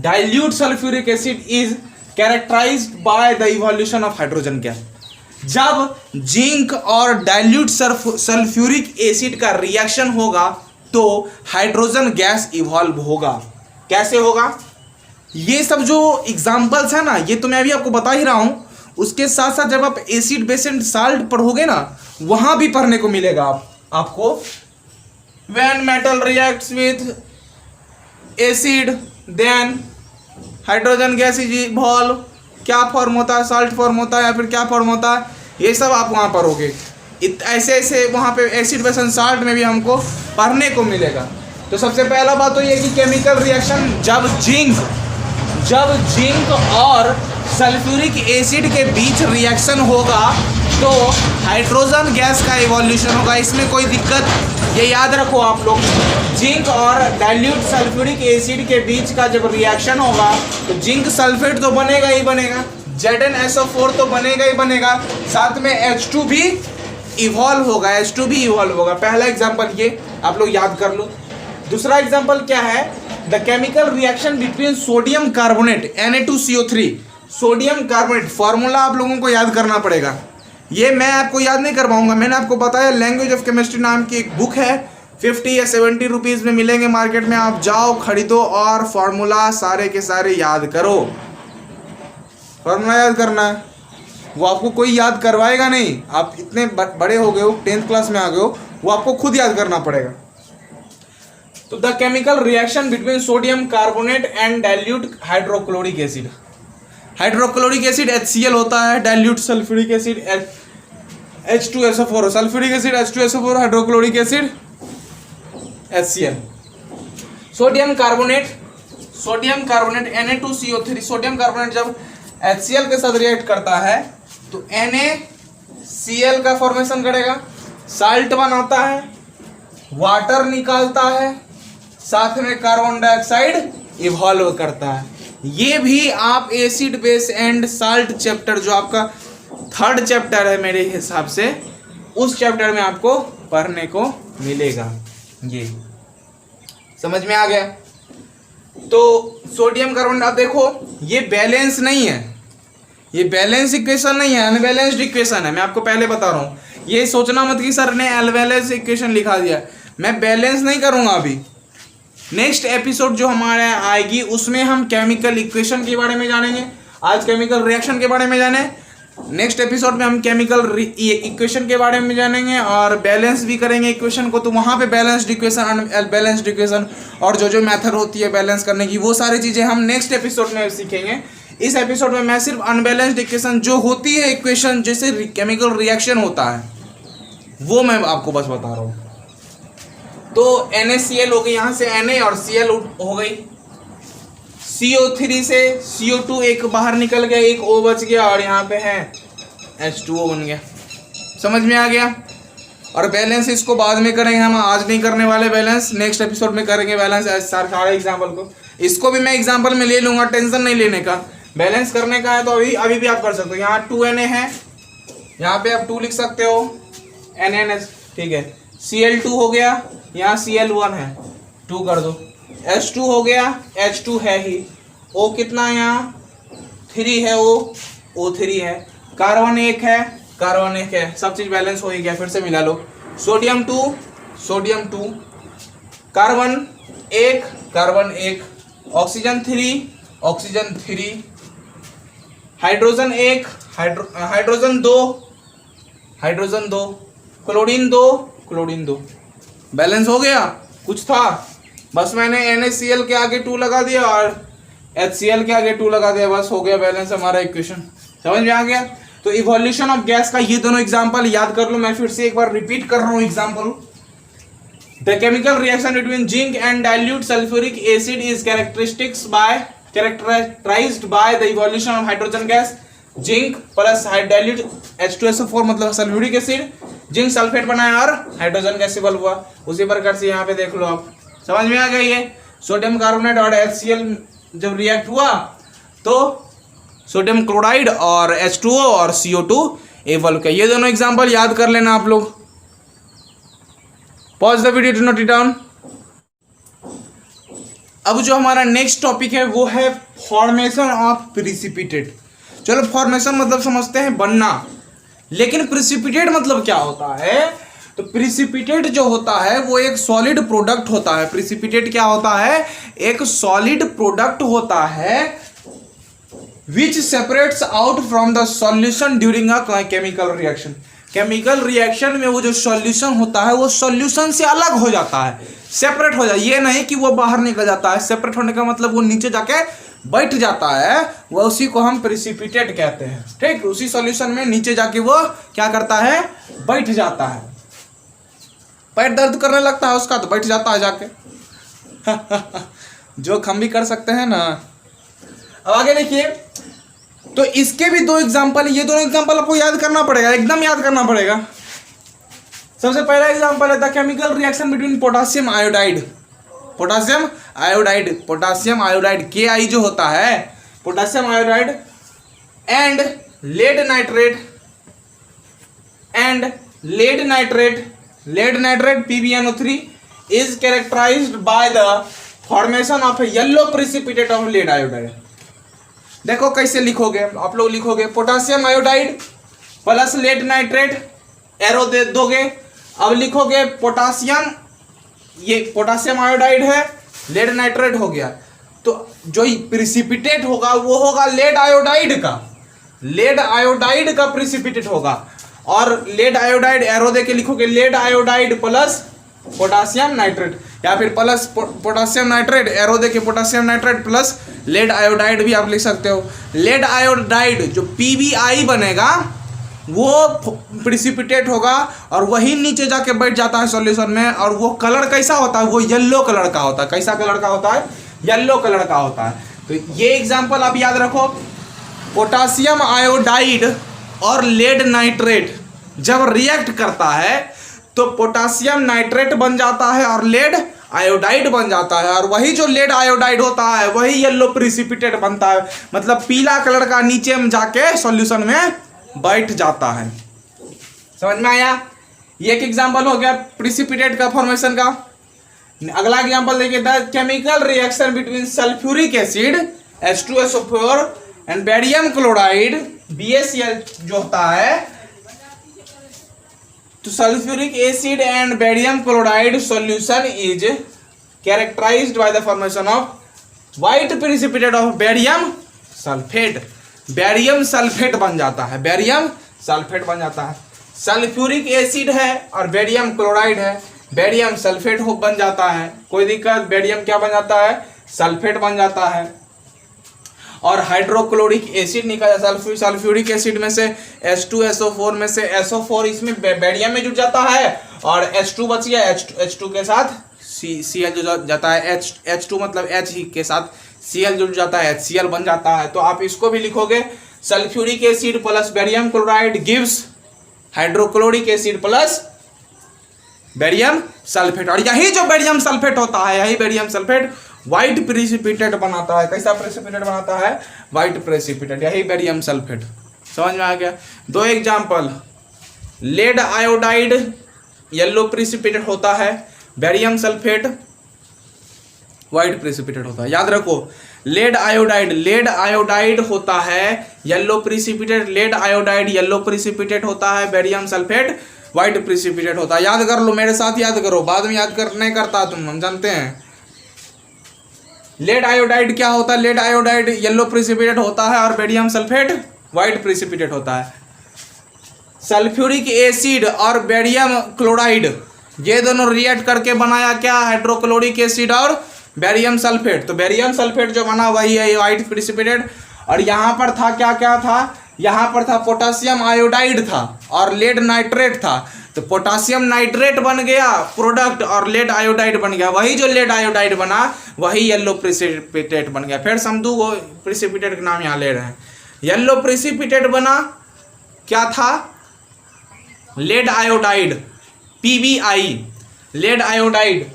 dilute sulfuric acid is characterized by the evolution of hydrogen gas। जब जिंक और डाइल्यूट सल्फ्यूरिक एसिड का रिएक्शन होगा तो हाइड्रोजन गैस इवॉल्व होगा। कैसे होगा, ये सब जो एग्जांपल्स है ना, ये तो मैं अभी आपको बता ही रहा हूं, उसके साथ साथ जब आप एसिड बेस एंड साल्ट पढ़ोगे ना, वहां भी पढ़ने को मिलेगा आपको। When metal reacts with acid then hydrogen gas is evolve, क्या फॉर्म होता है, साल्ट फॉर्म होता है या फिर क्या फॉर्म होता है, ये सब आप वहाँ पढ़ोगे। ऐसे ऐसे वहाँ पे एसिड बेस एंड साल्ट में भी हमको पढ़ने को मिलेगा। तो सबसे पहला बात तो ये कि केमिकल रिएक्शन जब जिंक और सल्फ्यूरिक एसिड के बीच रिएक्शन होगा तो हाइड्रोजन गैस का इवोल्यूशन होगा। इसमें कोई दिक्कत, ये याद रखो आप लोग। जिंक और डाइल्यूट सल्फ्यूरिक एसिड के बीच का जब रिएक्शन होगा तो जिंक सल्फेट तो बनेगा ही बनेगा, ZnSO4 तो बनेगा ही बनेगा, साथ में H2 भी इवॉल्व होगा, H2 भी इवॉल्व होगा। पहला एग्जांपल ये आप लोग याद कर लो। दूसरा एग्जांपल क्या है, the chemical reaction between sodium carbonate Na2CO3। Sodium carbonate formula आप लोगों को याद करना पड़ेगा, ये मैं आपको याद नहीं कर पाऊंगा। मैंने आपको बताया लैंग्वेज ऑफ केमिस्ट्री नाम की एक बुक है, 50 या 70 रुपीज़ में मिलेंगे मार्केट में, आप जाओ खरीदो और फॉर्मूला सारे के सारे याद करो। फॉर्मूला याद करना है, वो आपको कोई याद करवाएगा नहीं। आप इतने बड़े हो गए हो, 10th क्लास में आ गए हो, वो आपको खुद याद करना पड़ेगा। तो the chemical reaction between sodium carbonate and dilute hydrochloric acid. Hydrochloric acid HCl होता है, dilute sulphuric acid H2SO4, sulphuric acid H2SO4, hydrochloric acid HCl। Sodium carbonate Na2CO3, sodium carbonate जब HCl के साथ रिएक्ट करता है तो NaCl का फॉर्मेशन करेगा, साल्ट बनाता है, वाटर निकालता है, साथ में कार्बन डाइऑक्साइड इवॉल्व करता है। ये भी आप acid base and salt chapter जो आपका 3rd चैप्टर है मेरे हिसाब से, उस चैप्टर में आपको पढ़ने को मिलेगा। ये समझ में आ गया। तो सोडियम कार्बोनेट, आप देखो ये बैलेंस नहीं है, ये बैलेंस इक्वेशन नहीं है, अनबैलेंस्ड इक्वेशन है। मैं आपको पहले बता रहा हूँ, ये सोचना मत कि सर ने अनबैलेंस इक्वेशन लिखा दिया। मैं बैलेंस नहीं करूँगा अभी। नेक्स्ट एपिसोड जो हमारे आएगी उसमें हम केमिकल इक्वेशन के बारे में जानेंगे। आज केमिकल रिएक्शन के बारे में जाने, नेक्स्ट एपिसोड में हम केमिकल इक्वेशन के बारे में जानेंगे और बैलेंस भी करेंगे इक्वेशन को। तो वहाँ पे बैलेंस्ड इक्वेशन, अनबैलेंस्ड इक्वेशन और जो मेथड होती है बैलेंस करने की, वो सारी चीज़ें हम नेक्स्ट एपिसोड में सीखेंगे। इस एपिसोड में मैं सिर्फ अनबैलेंस्ड इक्वेशन जो होती है, इक्वेशन जैसे केमिकल रिएक्शन होता है, वो मैं आपको बस बता रहा हूँ। तो NaCl हो गई, यहाँ से Na और Cl हो गई, CO3 से CO2 एक बाहर निकल गया, एक O बच गया और यहाँ पे है H2O बन गया। समझ में आ गया। और बैलेंस इसको बाद में करेंगे, हम आज नहीं करने वाले बैलेंस, नेक्स्ट एपिसोड में करेंगे बैलेंस। सारे एग्जाम्पल को, इसको भी मैं एग्जाम्पल में ले लूँगा, टेंशन नहीं लेने का। बैलेंस करने का है तो अभी भी आप कर सकते हो। यहाँ 2Na है, यहाँ पे आप 2 लिख सकते हो, NaNH, ठीक है। Cl2 हो गया, यहाँ Cl1 है, 2 कर दो। H2 हो गया, H2 है ही, O कितना है यहाँ 3 है, O3 है, कार्बन 1 है, कार्बन 1 है, सब चीज़ बैलेंस हो ही गया। फिर से मिला लो, sodium 2, carbon 1, oxygen 3, hydrogen 1, hydrogen 2, chlorine 2, balance हो गया। कुछ था, बस मैंने NaCl के आगे 2 लगा दिया और HCl के आगे 2 लगा दिया, बस हो गया बैलेंस हमारा इक्वेशन। समझ में आ गया। तो इवोल्यूशन ऑफ गैस का ये दोनों एग्जांपल याद कर लो। मैं फिर से एक बार रिपीट कर रहा हूँ example. The chemical reaction between zinc and dilute sulphuric acid is characterised by the evolution of hydrogen gas. Zinc plus dilute H2SO4 मतलब सल्फ्यूरिक एसिड, जिंक सल्फेट बनाया और हाइड्रोजन गैस इवॉल्व हुआ। उसी प्रकार से यहाँ पे देख लो आप, समझ में आ गया। ये सोडियम कार्बोनेट और HCl जब रिएक्ट हुआ तो सोडियम क्लोराइड और H2O और CO2 इवॉल्व किया। ये दोनों एग्जांपल याद कर लेना आप लोग। Pause the video to note it down. अब जो हमारा नेक्स्ट टॉपिक है वो है फॉर्मेशन ऑफ प्रिसिपिटेट। चलो, फॉर्मेशन मतलब समझते हैं बनना, लेकिन प्रिसिपिटेट मतलब क्या होता है। तो प्रिसिपिटेट जो होता है वो एक सॉलिड प्रोडक्ट होता है। प्रिसिपिटेट क्या होता है, एक सॉलिड प्रोडक्ट होता है which separates out from the solution during a chemical reaction. Chemical reaction में वो जो सॉल्यूशन होता है वो सॉल्यूशन से अलग हो जाता है, सेपरेट हो जाता है। ये नहीं कि वो बाहर निकल जाता है, सेपरेट होने का मतलब वो नीचे जाके बैठ जाता है, वो उसी को हम प्रिसिपिटेट कहते हैं। ठीक, उसी सॉल्यूशन में नीचे जाके वो क्या करता है, बैठ जाता है। पैर दर्द करने लगता है उसका तो बैठ जाता है जाके। जो हम भी कर सकते हैं ना। अब आगे देखिए, तो इसके भी दो एग्जाम्पल, ये दोनों एग्जाम्पल आपको याद करना पड़ेगा, एकदम याद करना पड़ेगा। सबसे पहला एग्जाम्पल है the chemical reaction between potassium iodide, potassium iodide, potassium iodide के जो होता है potassium iodide and lead nitrate, lead nitrate PbNO3 is characterized by the formation of a yellow precipitate of lead iodide। देखो कैसे लिखोगे आप लोग, लिखोगे potassium iodide plus lead nitrate, arrow दे दोगे। अब लिखोगे पोटासियम, ये पोटासियम आयोडाइड है, लेड नाइट्रेट हो गया, तो जो प्रिसिपिटेट होगा वो होगा लेड आयोडाइड का, लेड आयोडाइड का प्रिसिपिटेट होगा। और लेड आयोडाइड एरो दे के लिखोगे lead iodide plus potassium nitrate, या फिर प्लस पोटासियम नाइट्रेट एरो दे के potassium nitrate plus lead iodide भी आप लिख सकते हो। लेड आयोडाइड जो PbI बनेगा वो प्रिसिपिटेट होगा और वही नीचे जाके बैठ जाता है सॉल्यूशन में, और वो कलर कैसा होता है, वो येलो कलर का होता है। कैसा कलर का होता है? येलो कलर का होता है। तो ये एग्जांपल आप याद रखो, पोटासियम आयोडाइड और लेड नाइट्रेट जब रिएक्ट करता है तो पोटासियम नाइट्रेट बन जाता है और लेड आयोडाइड बन जाता है, और वही जो लेड आयोडाइड होता है वही येलो प्रिसिपिटेट बनता है, मतलब पीला कलर का नीचे में जाके सॉल्यूशन में बैठ जाता है। समझ में आया? ये एक एग्जांपल हो गया प्रिसिपिटेट का फॉर्मेशन का। अगला एग्जांपल देखिए, the chemical reaction between sulphuric acid H2SO4 and barium chloride BaCl जो होता है, तो sulphuric acid and barium chloride solution is characterised by the formation of white precipitate of barium sulphate. Barium sulphate बन जाता है, बेरियम सल्फेट बन जाता है। सल्फ्यूरिक एसिड है और बेरियम क्लोराइड है, बेरियम सल्फेट बन जाता है। कोई दिक्कत? बेरियम क्या बन जाता है? सल्फेट बन जाता है। और हाइड्रोक्लोरिक एसिड निकल, सल्फ्यूरिक एसिड में से H2SO4 में से SO4 इसमें बेरियम में जुड़ जाता है और H2 बच गया, H2 के साथ Cl जुड़ जाता है, H2 मतलब H ही के साथ Cl जुड़ जाता है, HCl बन जाता है। तो आप इसको भी लिखोगे sulphuric acid plus barium chloride gives hydrochloric acid plus barium sulphate. और यही जो बेरियम सल्फेट होता है, यही बेरियम सल्फेट व्हाइट प्रेसिपिटेट बनाता है। कैसा प्रेसिपिटेट बनाता है? व्हाइट प्रेसिपिटेट, यही बेरियम सल्फेट। समझ में आ गया? दो example, lead iodide yellow precipitate होता है, बेरियम सल्फेट व्हाइट प्रेसिपिटेट होता है। याद रखो, लेड आयोडाइड होता है yellow precipitate, lead iodide yellow precipitate होता है, बेरियम सल्फेट व्हाइट प्रेसिपिटेट होता है। याद कर लो, मेरे साथ याद करो, बाद में याद कर नहीं करता तुम, हम जानते हैं। लेड आयोडाइड क्या होता है? लेड आयोडाइड येलो प्रेसिपिटेट होता है और बेरियम सल्फेट व्हाइट प्रेसिपिटेट होता है। सल्फ्यूरिक एसिड और बेरियम क्लोराइड ये दोनों रिएक्ट करके बनाया क्या? हाइड्रोक्लोरिक एसिड और बेरियम सल्फेट। तो बेरियम सल्फेट जो बना वही है व्हाइट प्रेसिपिटेट। और यहाँ पर था क्या क्या था? यहाँ पर था पोटासियम आयोडाइड था और लेड नाइट्रेट था। तो पोटासियम नाइट्रेट बन गया प्रोडक्ट और लेड आयोडाइड बन गया। वही जो लेड आयोडाइड बना वही येलो प्रेसिपिटेट बन गया। फिर हम दो प्रेसिपिटेट का नाम यहाँ ले रहे हैं। येलो प्रेसिपिटेट बना क्या था? Lead iodide PbI, lead iodide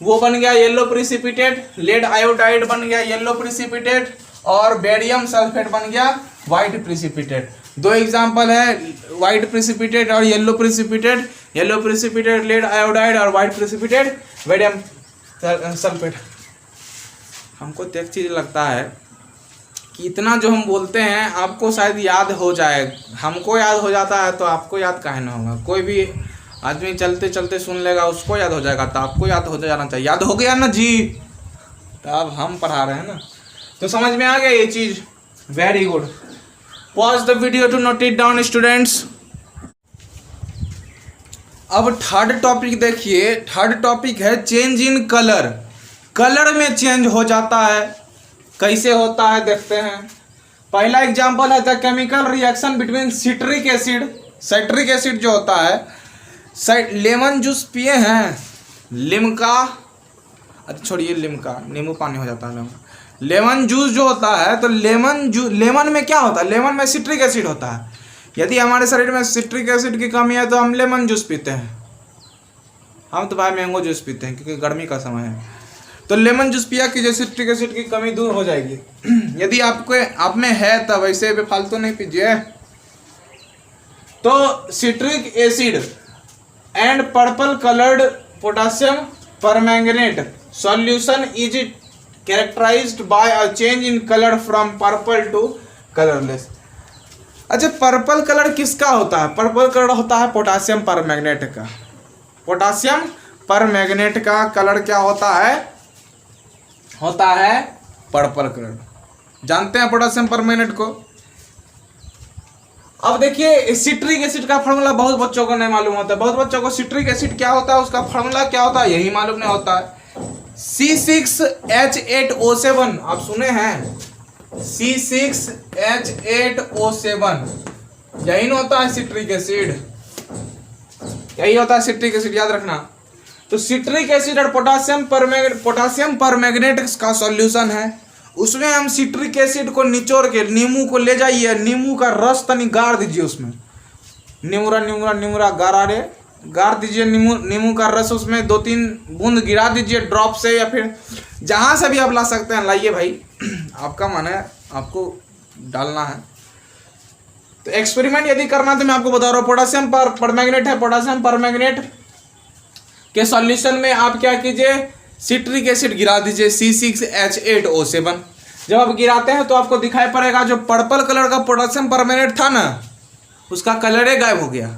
वो बन गया येलो प्रेसिपिटेट, लेड आयोडाइड बन गया येलो प्रेसिपिटेट और बेरियम सल्फेट बन गया व्हाइट प्रेसिपिटेट। दो एग्जांपल है, व्हाइट प्रेसिपिटेट और yellow precipitate. Lead precipitate lead आयोडाइड और व्हाइट प्रेसिपिटेट बेरियम सल्फेट। हमको तो एक चीज़ लगता है कि इतना जो हम बोलते हैं आपको शायद याद हो जाए। हमको याद हो जाता है तो आपको याद काहे ना होगा? कोई भी आदमी चलते चलते सुन लेगा, उसको याद हो जाएगा, तो आपको याद हो जाना चाहिए। याद हो गया ना जी? तो अब हम पढ़ा रहे हैं ना, तो समझ में आ गया ये चीज़। Very good. Pause the video to note it down students. अब थर्ड टॉपिक देखिए। थर्ड टॉपिक है चेंज इन कलर। कलर में चेंज हो जाता है, कैसे होता है देखते हैं। पहला एग्जांपल है the chemical reaction between citric acid. Citric acid जो होता है, लेमन जूस पिए हैं, लिम्का, अच्छा छोड़िए लिम्का, नींबू पानी हो जाता है। लेमन जूस जो होता है तो लेमन में क्या होता है, लेमन में सिट्रिक एसिड होता है। यदि हमारे शरीर में सिट्रिक एसिड की कमी है तो हम लेमन जूस पीते हैं। हम तो भाई मैंगो जूस पीते हैं क्योंकि गर्मी का समय है। तो लेमन जूस पिया कीजिए, सिट्रिक एसिड की कमी दूर हो जाएगी। यदि आप में है तब ऐसे बेफालतू नहीं पीजिए। तो citric acid and purple coloured potassium permanganate solution is characterised by a change in colour from purple to colourless. अच्छा, पर्पल कलर किसका होता है? पर्पल कलर होता है पोटासियम परमैंगनेट का। पोटासियम परमैंगनेट का कलर क्या होता है? होता है पर्पल कलर। जानते हैं पोटासियम परमैंगनेट को? अब देखिए सिट्रिक एसिड का फार्मूला बहुत बच्चों को नहीं मालूम होता है। बहुत बच्चों को सिट्रिक एसिड क्या होता है, उसका फार्मूला क्या होता है, यही मालूम नहीं होता है। C6H8O7 आप सुने हैं? C6H8O7 यही ना होता है सिट्रिक एसिड, यही होता है सिट्रिक एसिड, याद रखना। तो सिट्रिक एसिड और पोटासियम परमैंगनेट का सॉल्यूशन है। उसमें हम सिट्रिक एसिड को निचोड़ के नींबू को ले जाइए, नींबू का रस तनी गाड़ दीजिए उसमें, नीमुरा गाड़ दीजिए नींबू का रस उसमें 2-3 बूंद गिरा दीजिए ड्रॉप से, या फिर जहाँ से भी आप ला सकते हैं लाइए भाई, आपका मन है, आपको डालना है। तो एक्सपेरिमेंट यदि करना तो मैं आपको बता रहा हूँ, पोटासियम परमैंगनेट है, पोटासियम परमैंगनेट के सॉल्यूशन में आप क्या कीजिए, सिट्रिक एसिड गिरा दीजिए C6H8O7। जब आप गिराते हैं तो आपको दिखाई पड़ेगा जो पर्पल कलर का पोटासियम परमैंगनेट था ना, उसका कलर ही गायब हो गया,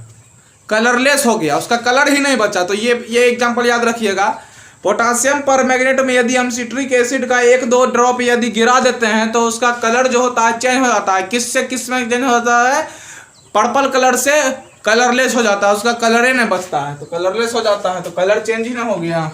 कलरलेस हो गया, उसका कलर ही नहीं बचा। तो ये एग्जांपल याद रखिएगा। पोटासियम परमैंगनेट में यदि हम सिट्रिक एसिड का 1-2 ड्रॉप यदि गिरा देते हैं तो उसका कलर जो होता है चेंज हो जाता है। किससे किस में चेंज हो जाता है? पर्पल कलर से कलरलेस हो जाता है, उसका कलर ही नहीं बचता है, तो कलरलेस हो जाता है, तो कलर चेंज ही ना हो गया।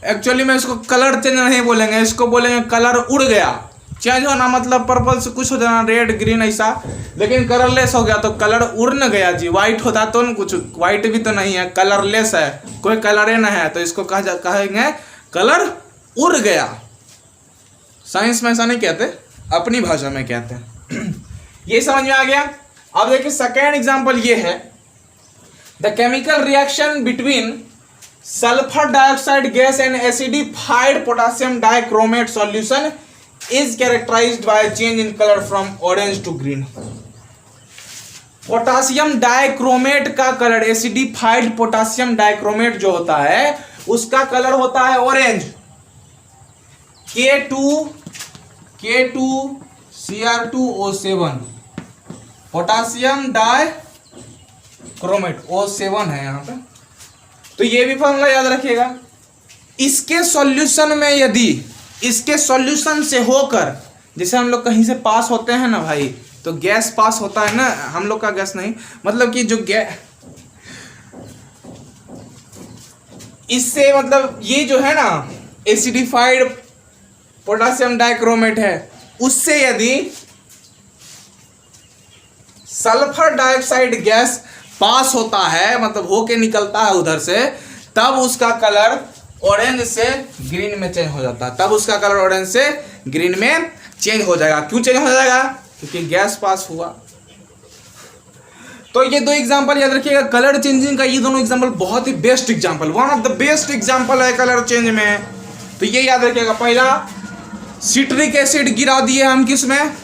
एक्चुअली में इसको कलर चेंज नहीं बोलेंगे, इसको बोलेंगे कलर उड़ गया। चेंज होना मतलब पर्पल से कुछ हो जाना, रेड ग्रीन ऐसा, लेकिन कलरलेस हो गया तो कलर उड़ न गया जी। व्हाइट होता तो न, कुछ व्हाइट भी तो नहीं है, कलरलेस है, कोई कलर न है, तो इसको कहेंगे कलर उड़ गया। साइंस में ऐसा नहीं कहते, अपनी भाषा में कहते हैं। ये समझ में आ गया। अब देखिए सेकेंड एग्जाम्पल ये है, the chemical reaction between sulphur dioxide gas and acidified potassium dichromate solution is characterized by a change in color from orange to green। Potassium dichromate का कलर, एसिडिफाइड पोटासियम डाइक्रोमेट जो होता है उसका कलर होता है orange. K2Cr2O7 potassium dichromate O7 है यहाँ पे। तो ये भी फॉर्मूला याद रखिएगा। इसके सॉल्यूशन में यदि इसके सॉल्यूशन से होकर, जैसे हम लोग कहीं से पास होते हैं ना भाई, तो गैस पास होता है ना, हम लोग का गैस नहीं, मतलब कि जो इससे मतलब ये जो है ना एसिडिफाइड पोटासियम डाइक्रोमेट है, उससे यदि सल्फर डाइऑक्साइड गैस पास होता है, मतलब होके निकलता है उधर से, तब उसका कलर ऑरेंज से ग्रीन में चेंज हो जाता है। तब उसका कलर ऑरेंज से ग्रीन में चेंज हो जाएगा। क्यों चेंज हो जाएगा? क्योंकि गैस पास हुआ। तो ये 2 एग्जांपल याद रखिएगा कलर चेंजिंग का। ये दोनों एग्जांपल बहुत ही best example, one of the best example है कलर चेंज में। तो ये याद रखिएगा। पहला, सिट्रिक एसिड गिरा दिए हम किस में,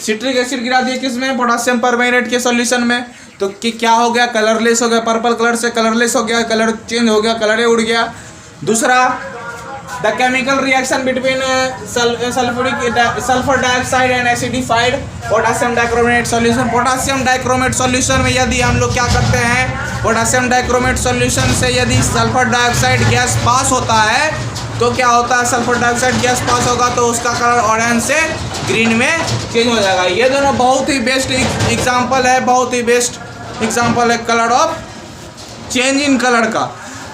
सिट्रिक एसिड गिरा दिए किस में, पोटासियम परमैंगनेट के सॉल्यूशन में। तो कि क्या हो गया, कलरलेस हो गया, पर्पल कलर से कलरलेस हो गया, कलर चेंज हो गया, कलर उड़ गया। दूसरा, the chemical reaction between sulphur dioxide and acidified potassium dichromate solution. Potassium dichromate solution में यदि हम लोग क्या करते हैं, पोटासियम डाइक्रोमेट सॉल्यूशन से यदि सल्फर डाइऑक्साइड गैस पास होता है तो क्या होता है, सल्फर डाइऑक्साइड गैस पास होगा तो उसका कलर ऑरेंज से ग्रीन में चेंज हो जाएगा। ये दोनों बहुत ही बेस्ट एग्जांपल है, बहुत ही बेस्ट एग्जांपल है colour of change in colour का।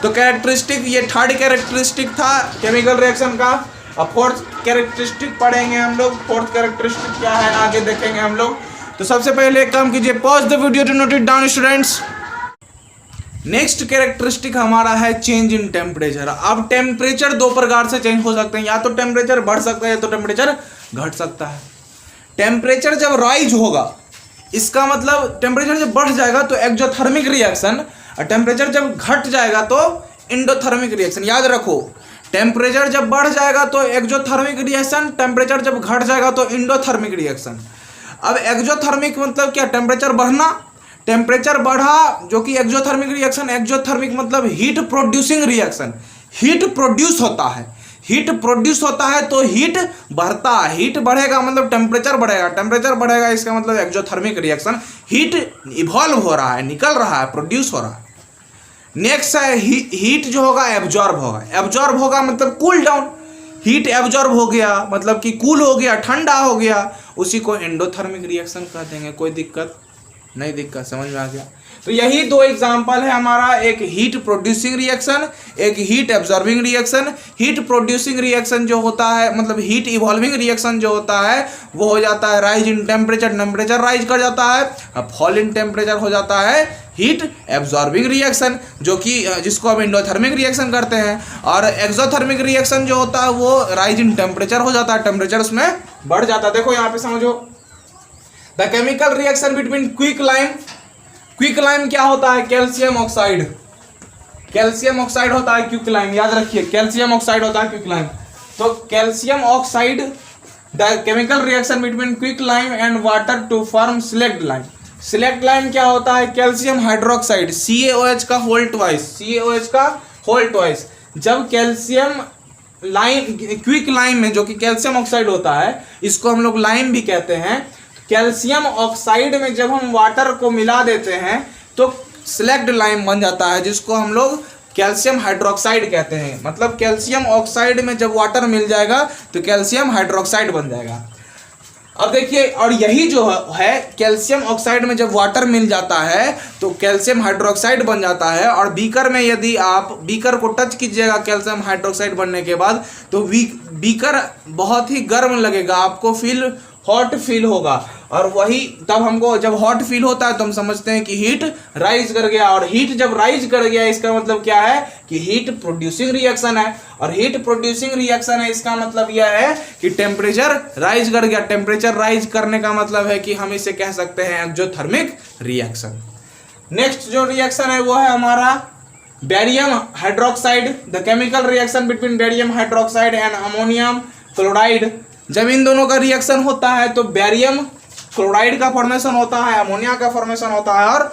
तो कैरेक्टरिस्टिक, ये थर्ड कैरेक्टरिस्टिक था केमिकल रिएक्शन का। अब फोर्थ कैरेक्टरिस्टिक पढ़ेंगे हम लोग। फोर्थ कैरेक्टरिस्टिक क्या है आगे देखेंगे हम लोग। तो सबसे पहले एक काम कीजिए, pause the video to note it down students. Next characteristic हमारा है चेंज इन टेम्परेचर। अब टेम्परेचर दो प्रकार से चेंज हो सकते हैं, या तो टेम्परेचर बढ़ सकता है या तो टेम्परेचर घट सकता है। टेम्परेचर जब राइज होगा, इसका मतलब टेम्परेचर जब बढ़ जाएगा तो एक्सोथर्मिक रिएक्शन, और टेम्परेचर जब घट जाएगा तो इंडोथर्मिक रिएक्शन। याद रखो, टेम्परेचर जब बढ़ जाएगा तो एक्सोथर्मिक रिएक्शन, टेम्परेचर जब घट जाएगा तो इंडोथर्मिक रिएक्शन। अब एक्सोथर्मिक मतलब क्या, टेम्परेचर बढ़ना, टेम्परेचर बढ़ा जो कि एक्सोथर्मिक रिएक्शन। एक्सोथर्मिक मतलब heat producing reaction, heat produce होता है, हीट प्रोड्यूस होता है तो हीट बढ़ता है। हीट बढ़ेगा मतलब टेम्परेचर बढ़ेगा, टेम्परेचर बढ़ेगा इसका मतलब एक्सोथर्मिक रिएक्शन, हीट इवॉल्व हो रहा है, निकल रहा है, प्रोड्यूस हो रहा है। नेक्स्ट है हीट जो होगा एब्जॉर्ब होगा। एब्जॉर्ब होगा मतलब कूल डाउन, हीट एब्जॉर्ब हो गया मतलब कि कूल हो गया, ठंडा हो गया, उसी को एंडोथर्मिक रिएक्शन कह देंगे। कोई दिक्कत नहीं, दिक्कत समझ में आ गया। तो यही दो एग्जांपल है हमारा, एक हीट प्रोड्यूसिंग रिएक्शन, एक heat absorbing reaction. Heat producing reaction जो होता है मतलब हीट इवॉल्विंग रिएक्शन जो होता है वो हो जाता है rise in temperature, temperature rise कर जाता है। अब फॉल इन टेम्परेचर हो जाता है हीट एब्जॉर्बिंग रिएक्शन, जो कि जिसको हम इंडोथर्मिक रिएक्शन करते हैं। और एक्सोथर्मिक रिएक्शन जो होता है वो राइज इन टेम्परेचर हो जाता है, टेम्परेचर उसमें बढ़ जाता है। देखो यहाँ पे समझो, the chemical reaction between quicklime, quicklime क्या होता है, कैल्शियम ऑक्साइड, कैल्शियम ऑक्साइड होता है क्विकलाइम, याद रखिए कैल्शियम ऑक्साइड होता है क्विकलाइम। तो calcium oxide, the chemical reaction between quicklime and water to form slaked lime. Slaked lime क्या होता है, कैल्शियम हाइड्रोक्साइड, CaOH का होल ट्वाइस, CaOH का होल ट्वाइस। जब कैल्शियम लाइम, क्विक लाइम में जो कि कैल्शियम ऑक्साइड होता है, इसको हम लोग लाइम भी कहते हैं। कैल्शियम ऑक्साइड में जब हम वाटर को मिला देते हैं तो सिलेक्ट लाइम बन जाता है, जिसको हम लोग कैल्शियम हाइड्रोक्साइड कहते हैं। मतलब कैल्शियम ऑक्साइड में जब वाटर मिल जाएगा तो कैल्शियम हाइड्रोक्साइड बन जाएगा। अब देखिए, और यही जो है कैल्शियम ऑक्साइड में जब वाटर मिल जाता है तो कैल्शियम हाइड्रोक्साइड बन जाता है। और बीकर में यदि आप बीकर को टच कीजिएगा कैल्शियम हाइड्रोक्साइड बनने के बाद तो बीकर बहुत ही गर्म लगेगा, आपको हॉट फील होगा। और वही तब हमको जब हॉट फील होता है तो हम समझते हैं कि हीट राइज कर गया। और हीट जब राइज कर गया इसका मतलब क्या है कि हीट प्रोड्यूसिंग रिएक्शन है। और हीट प्रोड्यूसिंग रिएक्शन है इसका मतलब यह है कि टेम्परेचर राइज कर गया। टेम्परेचर राइज करने का मतलब है कि हम इसे कह सकते हैं एक्सोथर्मिक रिएक्शन। नेक्स्ट जो रिएक्शन है वो है हमारा barium hydroxide, the chemical reaction between barium hydroxide and ammonium chloride. जब इन दोनों का रिएक्शन होता है तो बेरियम क्लोराइड का फॉर्मेशन होता है, अमोनिया का फॉर्मेशन होता है और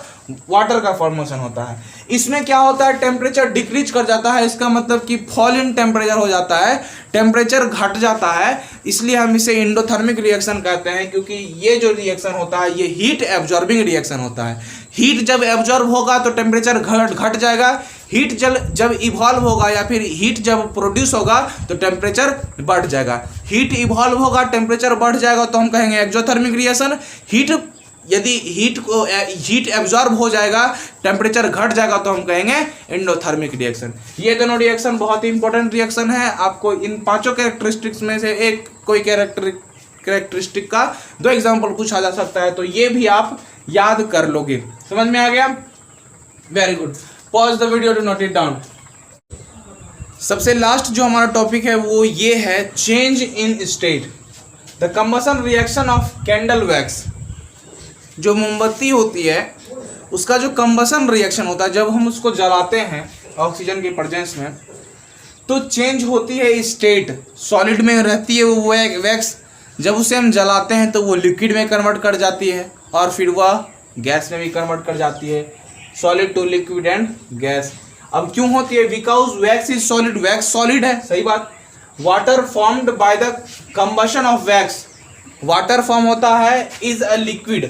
वाटर का फॉर्मेशन होता है। इसमें क्या होता है, टेम्परेचर डिक्रीज कर जाता है, इसका मतलब कि फॉल इन टेम्परेचर हो जाता है, टेम्परेचर घट जाता है। इसलिए हम इसे इंडोथर्मिक रिएक्शन कहते हैं, क्योंकि ये जो रिएक्शन होता है ये हीट एब्जॉर्बिंग रिएक्शन होता है। हीट जब एब्जॉर्ब होगा तो टेम्परेचर घट जाएगा, हीट जब इवॉल्व होगा या फिर हीट जब प्रोड्यूस होगा तो टेम्परेचर बढ़ जाएगा। हीट इवॉल्व होगा, टेम्परेचर बढ़ जाएगा तो हम कहेंगे एक्सोथर्मिक रिएक्शन। यदि हीट एब्जॉर्ब हो जाएगा, टेम्परेचर घट जाएगा तो हम कहेंगे एंडोथर्मिक रिएक्शन। ये दोनों रिएक्शन बहुत ही इंपॉर्टेंट रिएक्शन है। आपको इन पांचों कैरेक्टरिस्टिक्स में से एक कोई कैरेक्टरिस्टिक का दो एग्जांपल पूछा जा सकता है, तो ये भी आप याद कर लोगे। समझ में आ गया? Very good. Pause the video to note it down. सबसे लास्ट जो हमारा टॉपिक है वो ये है change in state, the combustion reaction of candle wax. जो मोमबत्ती होती है उसका जो कंबशन रिएक्शन होता है, जब हम उसको जलाते हैं ऑक्सीजन के प्रेजेंस में तो चेंज होती है स्टेट। सॉलिड में रहती है वो वैक्स, जब उसे हम जलाते हैं तो वो लिक्विड में कन्वर्ट कर जाती है और फिर वह गैस में भी कन्वर्ट कर जाती है, solid to liquid and gas. अब क्यों होती है? Because wax is solid, wax solid है, सही बात। Water formed by the combustion of wax, water form होता है is a liquid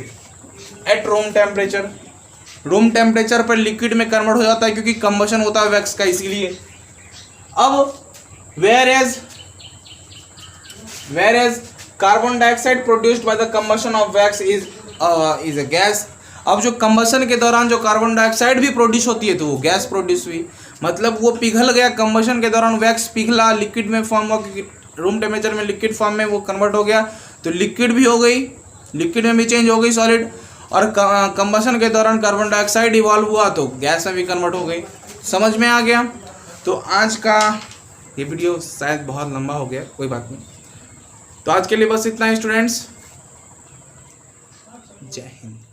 at room temperature. Room temperature पर लिक्विड में कन्वर्ट हो जाता है क्योंकि कंबशन होता है वैक्स का, इसीलिए। अब whereas carbon dioxide produced by the combustion of wax is a gas. अब जो कंबशन के दौरान जो कार्बन डाइऑक्साइड भी प्रोड्यूस होती है तो वो गैस प्रोड्यूस हुई, मतलब वो पिघल गया। कंबशन के दौरान वैक्स पिघला, लिक्विड में फॉर्म हुआ, क्योंकि रूम टेम्परेचर में लिक्विड फॉर्म में वो कन्वर्ट हो गया तो लिक्विड भी हो गई, लिक्विड में भी चेंज हो गई सॉलिड। और कंबशन के दौरान कार्बन डाइऑक्साइड इवॉल्व हुआ तो गैस में भी कन्वर्ट हो गई। समझ में आ गया। तो आज का ये वीडियो शायद बहुत लंबा हो गया, कोई बात नहीं। तो आज के लिए बस इतना ही स्टूडेंट्स। जय हिंद।